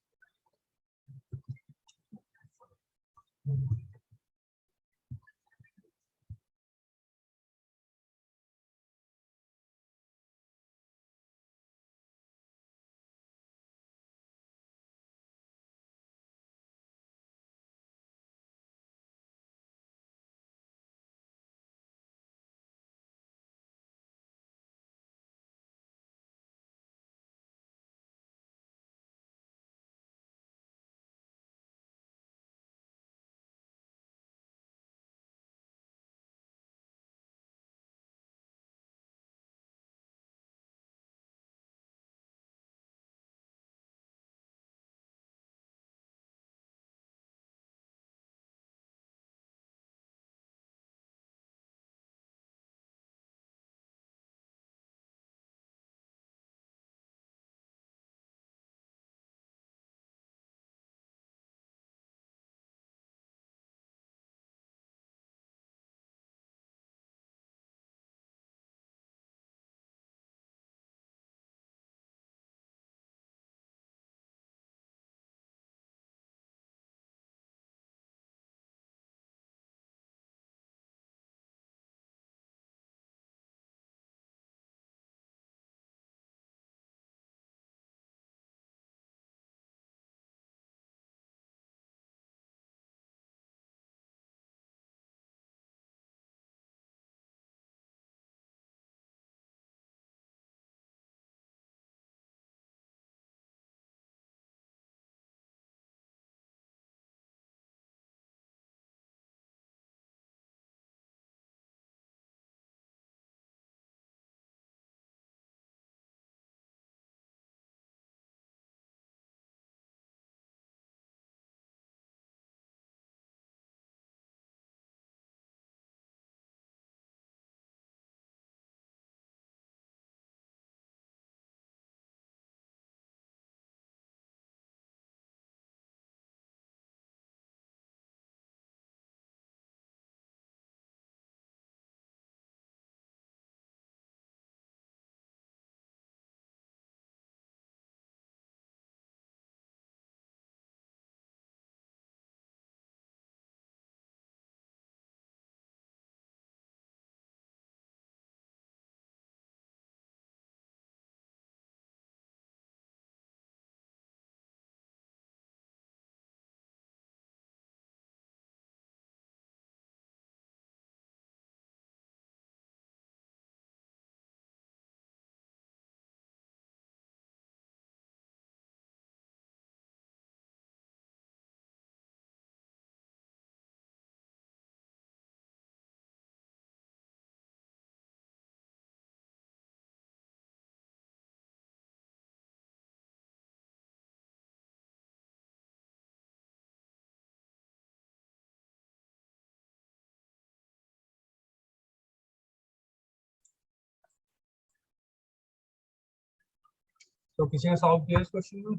तो किसी ने सॉल्व किया इस क्वेश्चन में?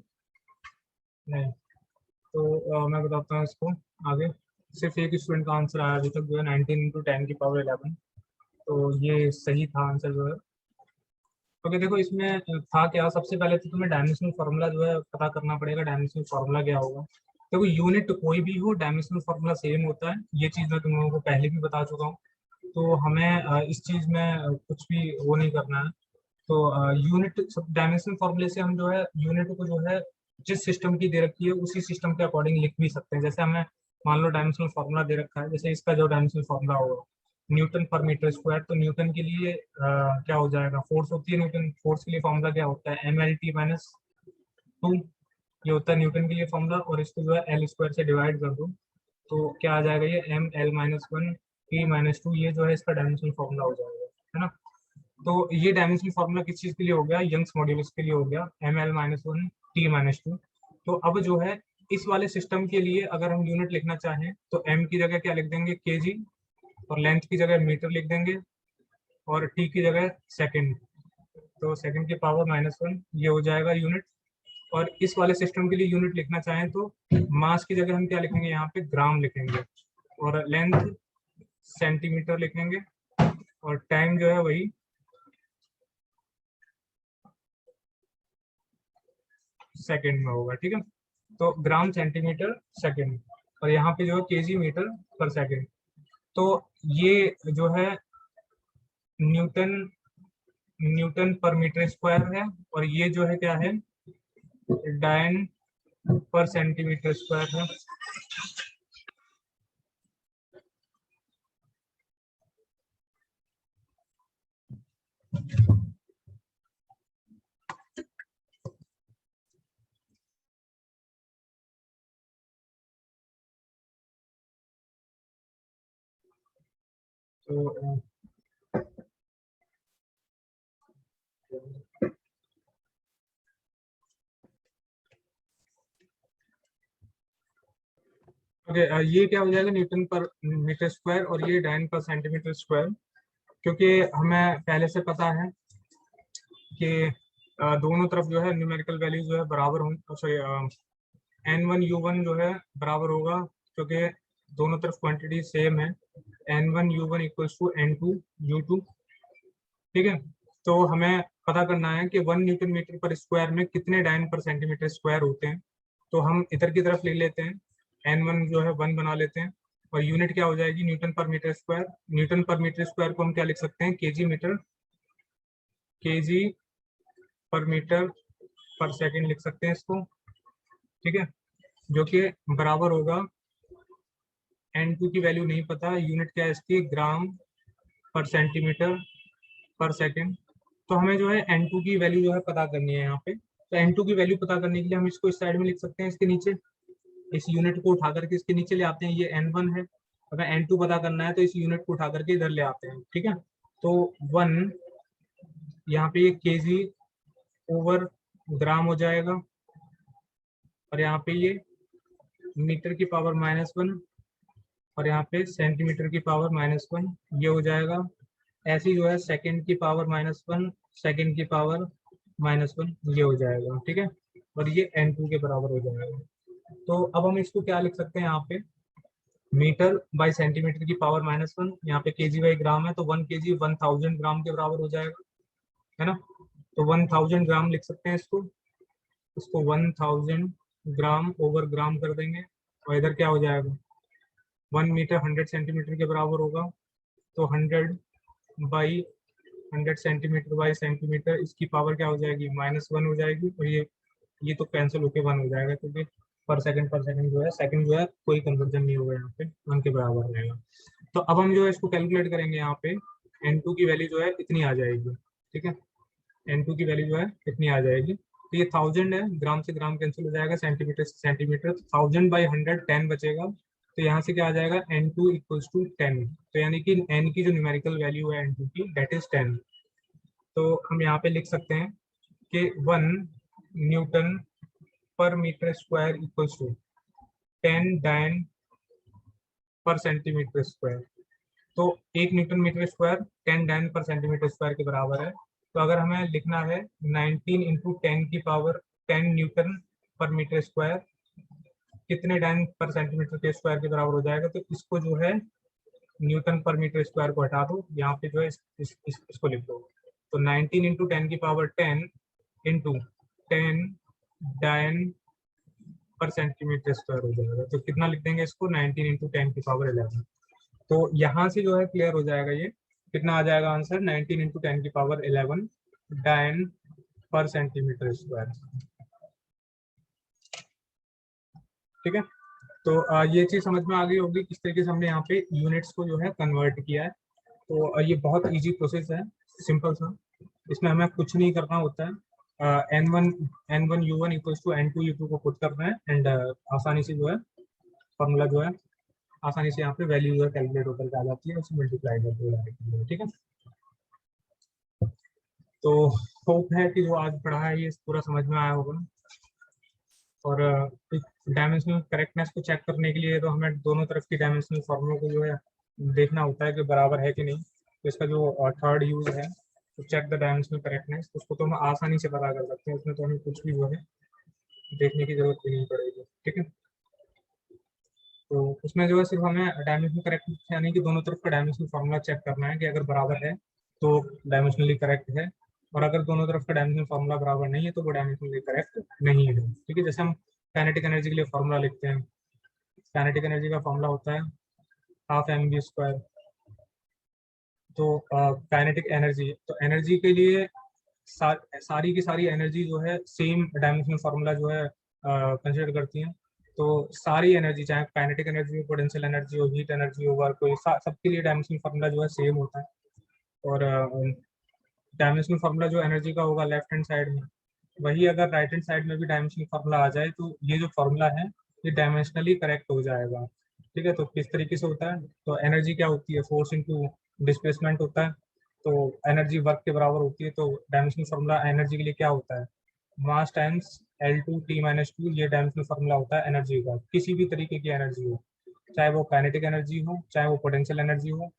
नहीं। तो मैं बताता हूँ इसको आगे। सिर्फ एक स्टूडेंट का आंसर आया अभी तक जो है 19 इंटू 10 की पावर 11। तो ये सही था आंसर जो है। ओके देखो इसमें था क्या, सबसे पहले तो तुम्हें डायमेंशनल फार्मूला जो है पता करना पड़ेगा। डायमेंशनल फार्मूला क्या होगा? देखो यूनिट कोई भी हो डायमेंशनल फार्मूला सेम होता है, ये चीज़ मैं तुम लोगों को पहले भी बता चुका हूँ। तो हमें इस चीज़ में कुछ भी वो नहीं करना है। तो यूनिट डायमेंशनल फार्मूले से हम जो है यूनिट को जो है जिस सिस्टम की दे रखी है उसी सिस्टम के अकॉर्डिंग लिख भी सकते हैं। जैसे हमें मान लो डायमेंशनल फार्मूला दे रखा है, जैसे इसका जो डायमेंशनल फार्मूला होगा न्यूटन पर मीटर स्क्वायर, तो न्यूटन के लिए क्या हो जाएगा, फोर्स होती है न्यूटन, फोर्स के लिए फॉर्मूला क्या होता है, MLT-2। ये होता है न्यूटन के लिए फॉर्मूला, और इसको जो है एल स्क्वायर से डिवाइड कर दो तो क्या आ जाएगा, ये ML-1 P-2, ये जो है इसका डायमेंशनल फॉर्मूला हो जाएगा, है ना। तो ये डायमेंशनल फॉर्मूला किस चीज के लिए हो गया, यंग्स मॉड्यूलस के लिए हो गया, ML-1 T-2। तो अब जो है इस वाले सिस्टम के लिए अगर हम यूनिट लिखना चाहें तो m की जगह क्या लिख देंगे, kg, और लेंथ की जगह मीटर लिख देंगे, और t की जगह सेकंड, तो सेकंड की पावर -1 ये हो जाएगा यूनिट। और इस वाले सिस्टम के लिए यूनिट लिखना चाहें तो मास की जगह हम क्या लिखेंगे, यहाँ पे ग्राम लिखेंगे, और लेंथ सेंटीमीटर लिखेंगे, और टाइम जो है वही सेकंड में होगा, ठीक है। तो ग्राम सेंटीमीटर सेकंड, और यहाँ पे जो है केजी मीटर पर सेकंड। तो ये जो है न्यूटन न्यूटन पर मीटर स्क्वायर है, और ये जो है क्या है, डायन पर सेंटीमीटर स्क्वायर है। तो ओके ये क्या हो जाएगा, न्यूटन पर मीटर स्क्वायर, और ये डायन पर सेंटीमीटर स्क्वायर। क्योंकि हमें पहले से पता है कि दोनों तरफ जो है न्यूमेरिकल वैल्यू जो है बराबर हों, सॉरी N1 U1 जो है बराबर होगा, क्योंकि दोनों तरफ क्वांटिटी सेम है। N1 U1 equals to N2 U2, ठीक है। तो हमें पता करना है कि 1 न्यूटन मीटर पर स्क्वायर में कितने डायन पर सेंटीमीटर स्क्वायर होते हैं। तो हम इधर की तरफ ले लेते हैं, N1 जो है 1 बना लेते हैं, और यूनिट क्या हो जाएगी, न्यूटन पर मीटर स्क्वायर। न्यूटन पर मीटर स्क्वायर को हम क्या लिख सकते हैं, केजी पर मीटर पर सेकंड लिख सकते हैं इसको, ठीक है, जो कि बराबर होगा, N2 की वैल्यू नहीं पता, यूनिट क्या है इसकी, ग्राम पर सेंटीमीटर पर सेकंड। तो हमें जो है N2 की वैल्यू जो है पता करनी है यहाँ पे। तो N2 की वैल्यू पता करने के लिए हम इसको इस साइड में लिख सकते हैं, इसके नीचे, इस यूनिट को उठा करके इसके नीचे ले आते हैं, ये N1 है। अगर N2 पता करना है तो इस यूनिट को उठा करके इधर ले आते हैं, ठीक है। तो 1 यहाँ पे ये केजी ओवर ग्राम हो जाएगा, और यहाँ पे ये मीटर की पावर -1, और यहाँ पे सेंटीमीटर की पावर -1 ये हो जाएगा। ऐसी जो है सेकंड की पावर -1, सेकंड की पावर -1 ये हो जाएगा, ठीक है, और ये N2 के बराबर हो जाएगा। तो अब हम इसको क्या लिख सकते हैं, यहाँ पे मीटर बाय सेंटीमीटर की पावर -1, यहाँ पे केजी बाई ग्राम है, तो 1 kg 1000 ग्राम के बराबर हो जाएगा, है ना। तो 1000 ग्राम लिख सकते हैं इसको 1000 ग्राम ओवर ग्राम कर देंगे, और इधर क्या हो जाएगा, 1 मीटर 100 सेंटीमीटर के बराबर होगा, तो 100 बाई 100 सेंटीमीटर बाई सेंटीमीटर, इसकी पावर क्या हो जाएगी, -1 हो जाएगी, और ये तो कैंसिल होके 1 हो जाएगा, क्योंकि पर सेकंड जो है, सेकंड जो है कोई कन्वर्जन नहीं होगा, यहाँ पे 1 के बराबर रहेगा। तो अब हम जो है इसको कैलकुलेट करेंगे, यहाँ पे N2 की वैल्यू जो है इतनी आ जाएगी, ठीक है, N2 की वैल्यू जो है इतनी आ जाएगी। तो ये 1000 है, ग्राम से ग्राम कैंसिल हो जाएगा, सेंटीमीटर से सेंटीमीटर, 1000 बाई 100 10 बचेगा। तो यहाँ से क्या आ जाएगा, N2 इक्वल्स टू 10, तो यानी कि N की जो न्यूमेरिकल वैल्यू है N2 की, दैट इज 10। तो हम यहाँ पे लिख सकते हैं कि 1 न्यूटन पर मीटर स्क्वायर इक्वल्स टू 10 डायन पर सेंटीमीटर स्क्वायर। तो 1 न्यूटन मीटर स्क्वायर 10 डायन पर सेंटीमीटर स्क्वायर के बराबर है, तो अगर हमें लिखना है 19 इंटू 10 की पावर 10 न्यूटन पर मीटर स्क्वायर कितने 10 पर सेंटीमीटर के स्क्वायर के बराबर हो जाएगा, तो इसको जो है न्यूटन पर मीटर स्क्वायर को हटा दो, यहाँ पे जो है इसको लिख दो। तो 19 इंटू 10 की पावर 10 इंटू 10 डायन पर सेंटीमीटर स्क्वायर हो जाएगा। तो कितना लिख देंगे इसको, 19 इंटू 10 की पावर 11। तो यहाँ से जो है क्लियर हो जाएगा, ये कितना आ जाएगा आंसर, 19 इंटू 10 की पावर 11 डायन पर सेंटीमीटर स्क्वायर। ठीक है, तो ये चीज समझ में आ गई होगी किस तरीके से हमने यहाँ पे यूनिट्स को जो है कन्वर्ट किया है। तो ये बहुत इजी प्रोसेस है, सिंपल सा, इसमें हमें कुछ नहीं करना होता है। n1 u1 equals to n2 u2 को पुट करना है एंड आसानी से जो है फॉर्मूला जो है आसानी से यहाँ पे वैल्यू जो है कैलकुलेट होकर के आ जाती है, उसे मल्टीप्लाई कर दो। ठीक है, तो होप है कि जो आज पढ़ा है ये पूरा समझ में आया होगा। और डायमेंशनल करेक्टनेस को चेक करने के लिए तो हमें दोनों तरफ की डायमेंशनल फॉर्मूलों को जो है देखना होता है कि बराबर है कि नहीं। तो इसका जो थर्ड यूज है तो चेक द डायमेंशनल करेक्टनेस, उसको तो हम आसानी से पता कर सकते हैं, उसमें तो हमें कुछ भी जो है देखने की जरूरत भी नहीं पड़ेगी। ठीक है, तो उसमें जो है सिर्फ हमें डायमेंशनल करेक्टनेस यानी कि दोनों तरफ का डायमेंशनल फॉर्मूला चेक करना है कि अगर बराबर है तो डायमेंशनली करेक्ट है, और अगर दोनों तरफ का डायमेंशनल फॉर्मूला बराबर नहीं है तो वो डायमेंशनली करेक्ट नहीं है। ठीक है, जैसे हम काइनेटिक एनर्जी के लिए फॉर्मूला लिखते हैं, काइनेटिक एनर्जी का फॉर्मूला होता है हाफ mv²। तो काइनेटिक एनर्जी, तो एनर्जी के लिए सारी की सारी एनर्जी जो है सेम डायमेंशनल फार्मूला जो है कंसिडर करती हैं। तो सारी एनर्जी, चाहे काइनेटिक एनर्जी हो, पोटेंशियल एनर्जी हो, हीट एनर्जी हो, वर्क हो, सबके लिए डायमेंशनल फार्मूला जो है सेम होता है। और डायमेंशनल फार्मूला जो एनर्जी का होगा लेफ्ट हैंड साइड में, वही अगर राइट हैंड साइड में भी डायमेंशनल फार्मूला आ जाए तो ये जो फार्मूला है ये डायमेंशनली करेक्ट हो जाएगा। ठीक है, तो किस तरीके से होता है, तो एनर्जी क्या होती है, फोर्स इनटू डिस्प्लेसमेंट होता है। तो एनर्जी वर्क के बराबर होती है, तो डायमेंशनल फार्मूला एनर्जी के लिए क्या होता है, मास टाइम्स L2T-2। ये डायमेंशनल फार्मूला होता है एनर्जी का, किसी भी तरीके की एनर्जी हो, चाहे वो काइनेटिक एनर्जी हो, चाहे वो पोटेंशियल एनर्जी हो,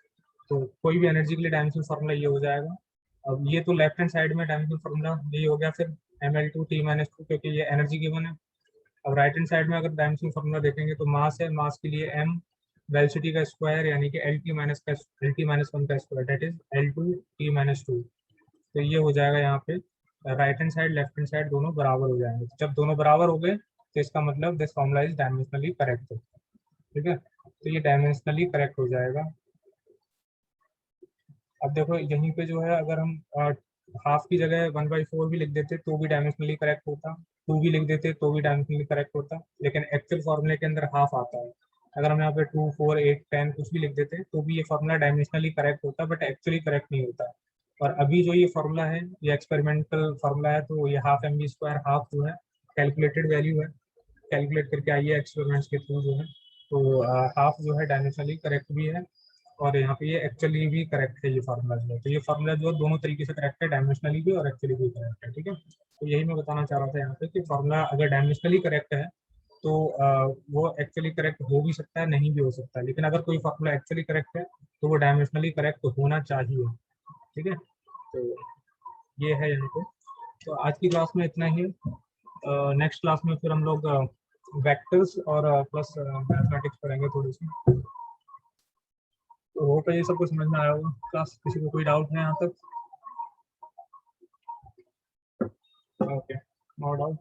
तो कोई भी एनर्जी के लिए डायमेंशनल फार्मूला ये हो जाएगा। अब ये तो लेफ्ट हैंड साइड में डायमेंशनल फार्मूला यही हो गया, फिर mL2T-2 क्योंकि ये एनर्जी गिवन है। अब राइट हैंड साइड में अगर डायमेंशनल फार्मूला देखेंगे तो मास है, मास के लिए m वेलोसिटी का स्क्वायर यानी कि LT-1 का स्क्वायर दैट इज L2T-2। तो ये हो जाएगा यहाँ पे right hand side left hand side दोनों बराबर हो जाएंगे। जब दोनों बराबर हो गए तो इसका मतलब this formula is dimensionally correct. ठीक है, तो ये डायमेंशनली करेक्ट हो जाएगा। अब देखो यहीं पे जो है अगर हम हाफ की जगह 1/4 भी लिख देते तो भी डायमेंशनली करेक्ट होता, 2 भी लिख देते तो भी डायमेंशनली करेक्ट होता, लेकिन एक्चुअल फॉर्मूले के अंदर हाफ आता है। अगर हम यहाँ पे 2, 4, 8, 10 कुछ भी लिख देते तो भी ये फॉर्मूला डायमेंशनली करेक्ट होता, बट एक्चुअली करेक्ट नहीं होता। और अभी जो ये फॉर्मूला है ये एक्सपेरिमेंटल फॉर्मूला है, तो ये हाफ mv², हाफ जो है कैलकुलेटेड वैल्यू है, कैलकुलेट करके आई है एक्सपेरिमेंट्स के थ्रू जो है। तो हाफ जो है डायमेंशनली करेक्ट भी है, और यहाँ पे ये एक्चुअली भी करेक्ट है ये फार्मूला जो है। तो ये फार्मूला जो है दोनों तरीके से करेक्ट है, डायमेंशनली भी और एक्चुअली भी करेक्ट है। ठीक है, तो यही मैं बताना चाह रहा था यहाँ पे कि फार्मूला अगर डायमेंशनली करेक्ट है तो वो एक्चुअली करेक्ट हो भी सकता है, नहीं भी हो सकता है, लेकिन अगर कोई फार्मूला एक्चुअली करेक्ट है तो वो डायमेंशनली करेक्ट होना चाहिए। ठीक है, तो ये है यहाँ पे। तो आज की क्लास में इतना ही। नेक्स्ट क्लास में फिर हम लोग वेक्टर्स और प्लस मैथमेटिक्स पढ़ेंगे थोड़ी सी। तो होप है ये सब कुछ समझ में आया होगा। क्लास किसी को कोई डाउट है यहाँ तक? Okay, no doubt.